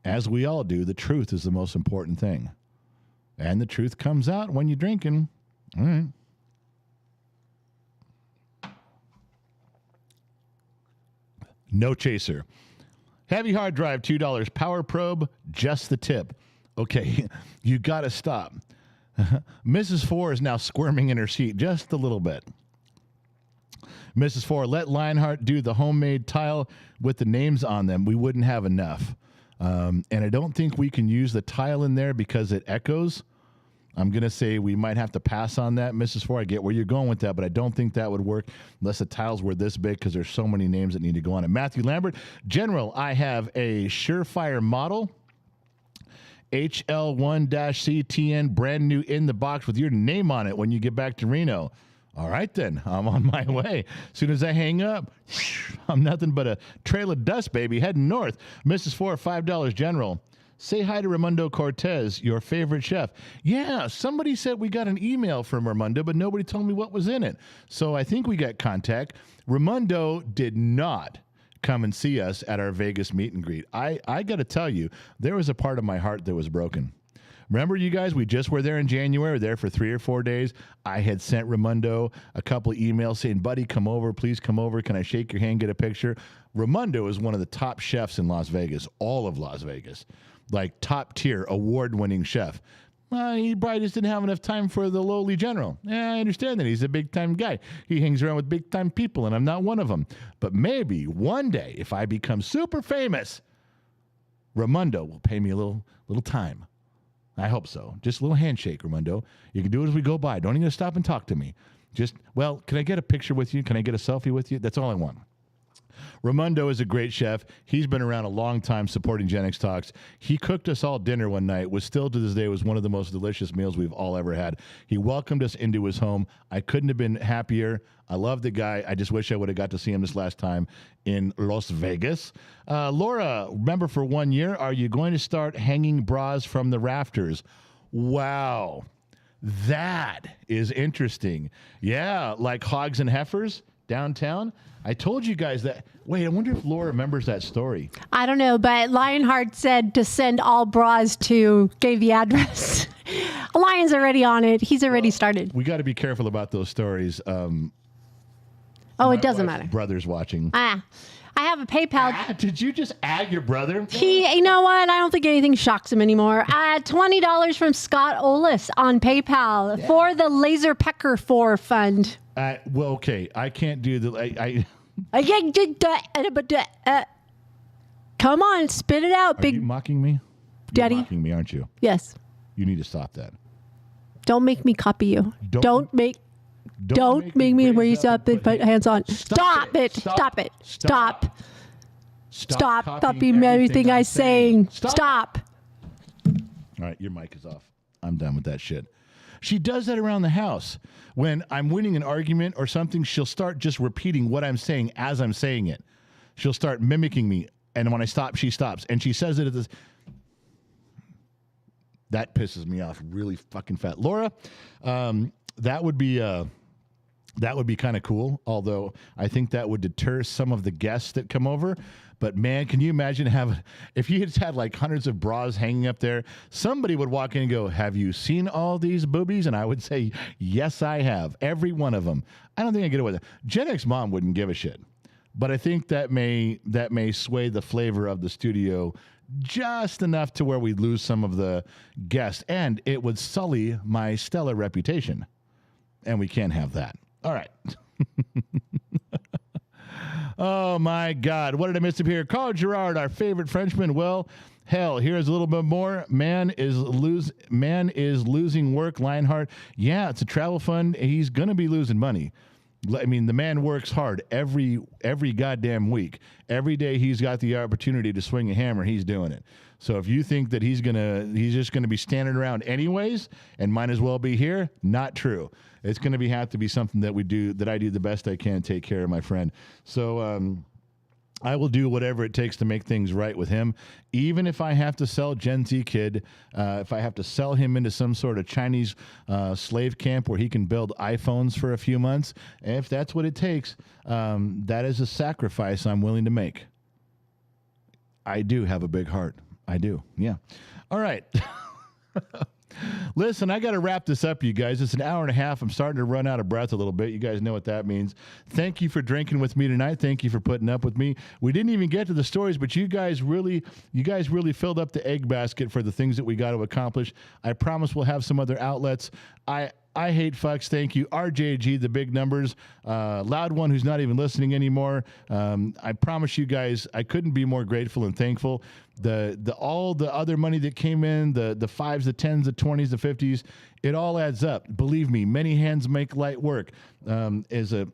As we all do, the truth is the most important thing. And the truth comes out when you're drinking. All right. No chaser. Heavy hard drive, $2. Power Probe, just the tip. Okay, you got to stop. Mrs. 4 is now squirming in her seat just a little bit. Mrs. 4, let Lionheart do the homemade tile with the names on them. We wouldn't have enough. And I don't think we can use the tile in there because it echoes. I'm going to say we might have to pass on that, Mrs. 4. I get where you're going with that, but I don't think that would work unless the tiles were this big because there's so many names that need to go on it. Matthew Lambert, General, I have a Surefire model. HL1-CTN, brand new in the box with your name on it when you get back to Reno. All right, then. I'm on my way. As soon as I hang up, I'm nothing but a trail of dust, baby, heading north. Mrs. 4, $5 General. Say hi to Raimundo Cortez, your favorite chef. Yeah, somebody said we got an email from Raimundo, but nobody told me what was in it. So I think we got contact. Raimundo did not come and see us at our Vegas meet and greet. I got to tell you, there was a part of my heart that was broken. Remember, you guys, we just were there in January, there for 3 or 4 days. I had sent Raimundo a couple of emails saying, buddy, come over, please come over. Can I shake your hand, get a picture? Raimundo is one of the top chefs in Las Vegas, all of Las Vegas, like top tier, award-winning chef. He probably just didn't have enough time for the lowly general. Yeah, I understand that. He's a big-time guy. He hangs around with big-time people, and I'm not one of them. But maybe one day, if I become super famous, Raimundo will pay me a little time. I hope so. Just a little handshake, Raimundo. You can do it as we go by. Don't even stop and talk to me. Can I get a picture with you? Can I get a selfie with you? That's all I want. Ramundo is a great chef. He's been around a long time supporting Gen X Talks. He cooked us all dinner one night. Was still to this day was one of the most delicious meals we've all ever had. He welcomed us into his home. I couldn't have been happier. I love the guy. I just wish I would have got to see him this last time in Las Vegas. Laura, remember for 1 year, are you going to start hanging bras from the rafters? Wow. That is interesting. Yeah, like hogs and heifers downtown. I told you guys that. Wait, I wonder if Laura remembers that story. I don't know, but Lionheart said to send all bras to, gave the address. Lion's already on it. He's already started. We got to be careful about those stories. It doesn't matter. Brother's watching. I have a PayPal. Did you just ag your brother? You know what? I don't think anything shocks him anymore. $20 from Scott Olis on PayPal for the Laser Pecker 4 fund. Okay. I can't do the. Come on, spit it out, Are big you mocking me? daddy. You're mocking me, aren't you? Yes. You need to stop that. Don't make me copy you. Don't make me raise up and put hands on. Stop it. Stop it. Stop. Stop copying everything I'm saying. Stop. All right, your mic is off. I'm done with that shit. She does that around the house. When I'm winning an argument or something, she'll start just repeating what I'm saying as I'm saying it. She'll start mimicking me. And when I stop, she stops. And she says it at this. That pisses me off really fucking fat. Laura, that would be kind of cool. Although I think that would deter some of the guests that come over. But man, can you imagine if you had like hundreds of bras hanging up there, somebody would walk in and go, "Have you seen all these boobies?" And I would say, "Yes, I have. Every one of them." I don't think I get away with it. Gen X mom wouldn't give a shit. But I think that may sway the flavor of the studio just enough to where we'd lose some of the guests. And it would sully my stellar reputation. And we can't have that. All right. Oh, my God. What did I miss up here? Carl Gerard, our favorite Frenchman. Well, hell, here's a little bit more. Man is losing work, Lionheart. Yeah, it's a travel fund. He's going to be losing money. I mean, the man works hard every goddamn week. Every day he's got the opportunity to swing a hammer, he's doing it. So if you think that he's just gonna be standing around anyways and might as well be here, not true. It's gonna have to be something that I do the best I can to take care of my friend. So I will do whatever it takes to make things right with him, even if I have to sell Gen Z Kid, if I have to sell him into some sort of Chinese slave camp where he can build iPhones for a few months. If that's what it takes, that is a sacrifice I'm willing to make. I do have a big heart. I do. Yeah. All right. Listen, I got to wrap this up, you guys. It's an hour and a half. I'm starting to run out of breath a little bit. You guys know what that means. Thank you for drinking with me tonight. Thank you for putting up with me. We didn't even get to the stories, but you guys really filled up the egg basket for the things that we got to accomplish. I promise we'll have some other outlets. I hate fucks. Thank you. RJG, the big numbers. Loud one who's not even listening anymore. I promise you guys, I couldn't be more grateful and thankful. All the other money that came in, the 5s, the 10s, the 20s, the 50s, it all adds up. Believe me, many hands make light work. Is a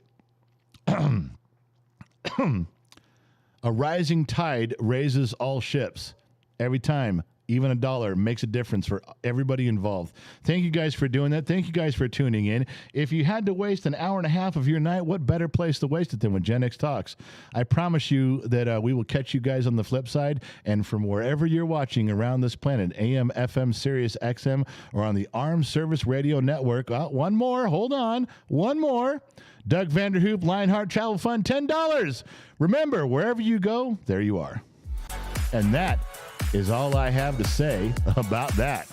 a rising tide raises all ships. Every time. Even $1 makes a difference for everybody involved. Thank you guys for doing that. Thank you guys for tuning in. If you had to waste an hour and a half of your night, what better place to waste it than with Gen X Talks? I promise you that we will catch you guys on the flip side. And from wherever you're watching around this planet, AM, FM, Sirius XM, or on the Armed Service Radio Network. One more. Hold on. One more. Doug Vanderhoop, Lionheart Travel Fund, $10. Remember, wherever you go, there you are. And that is all I have to say about that.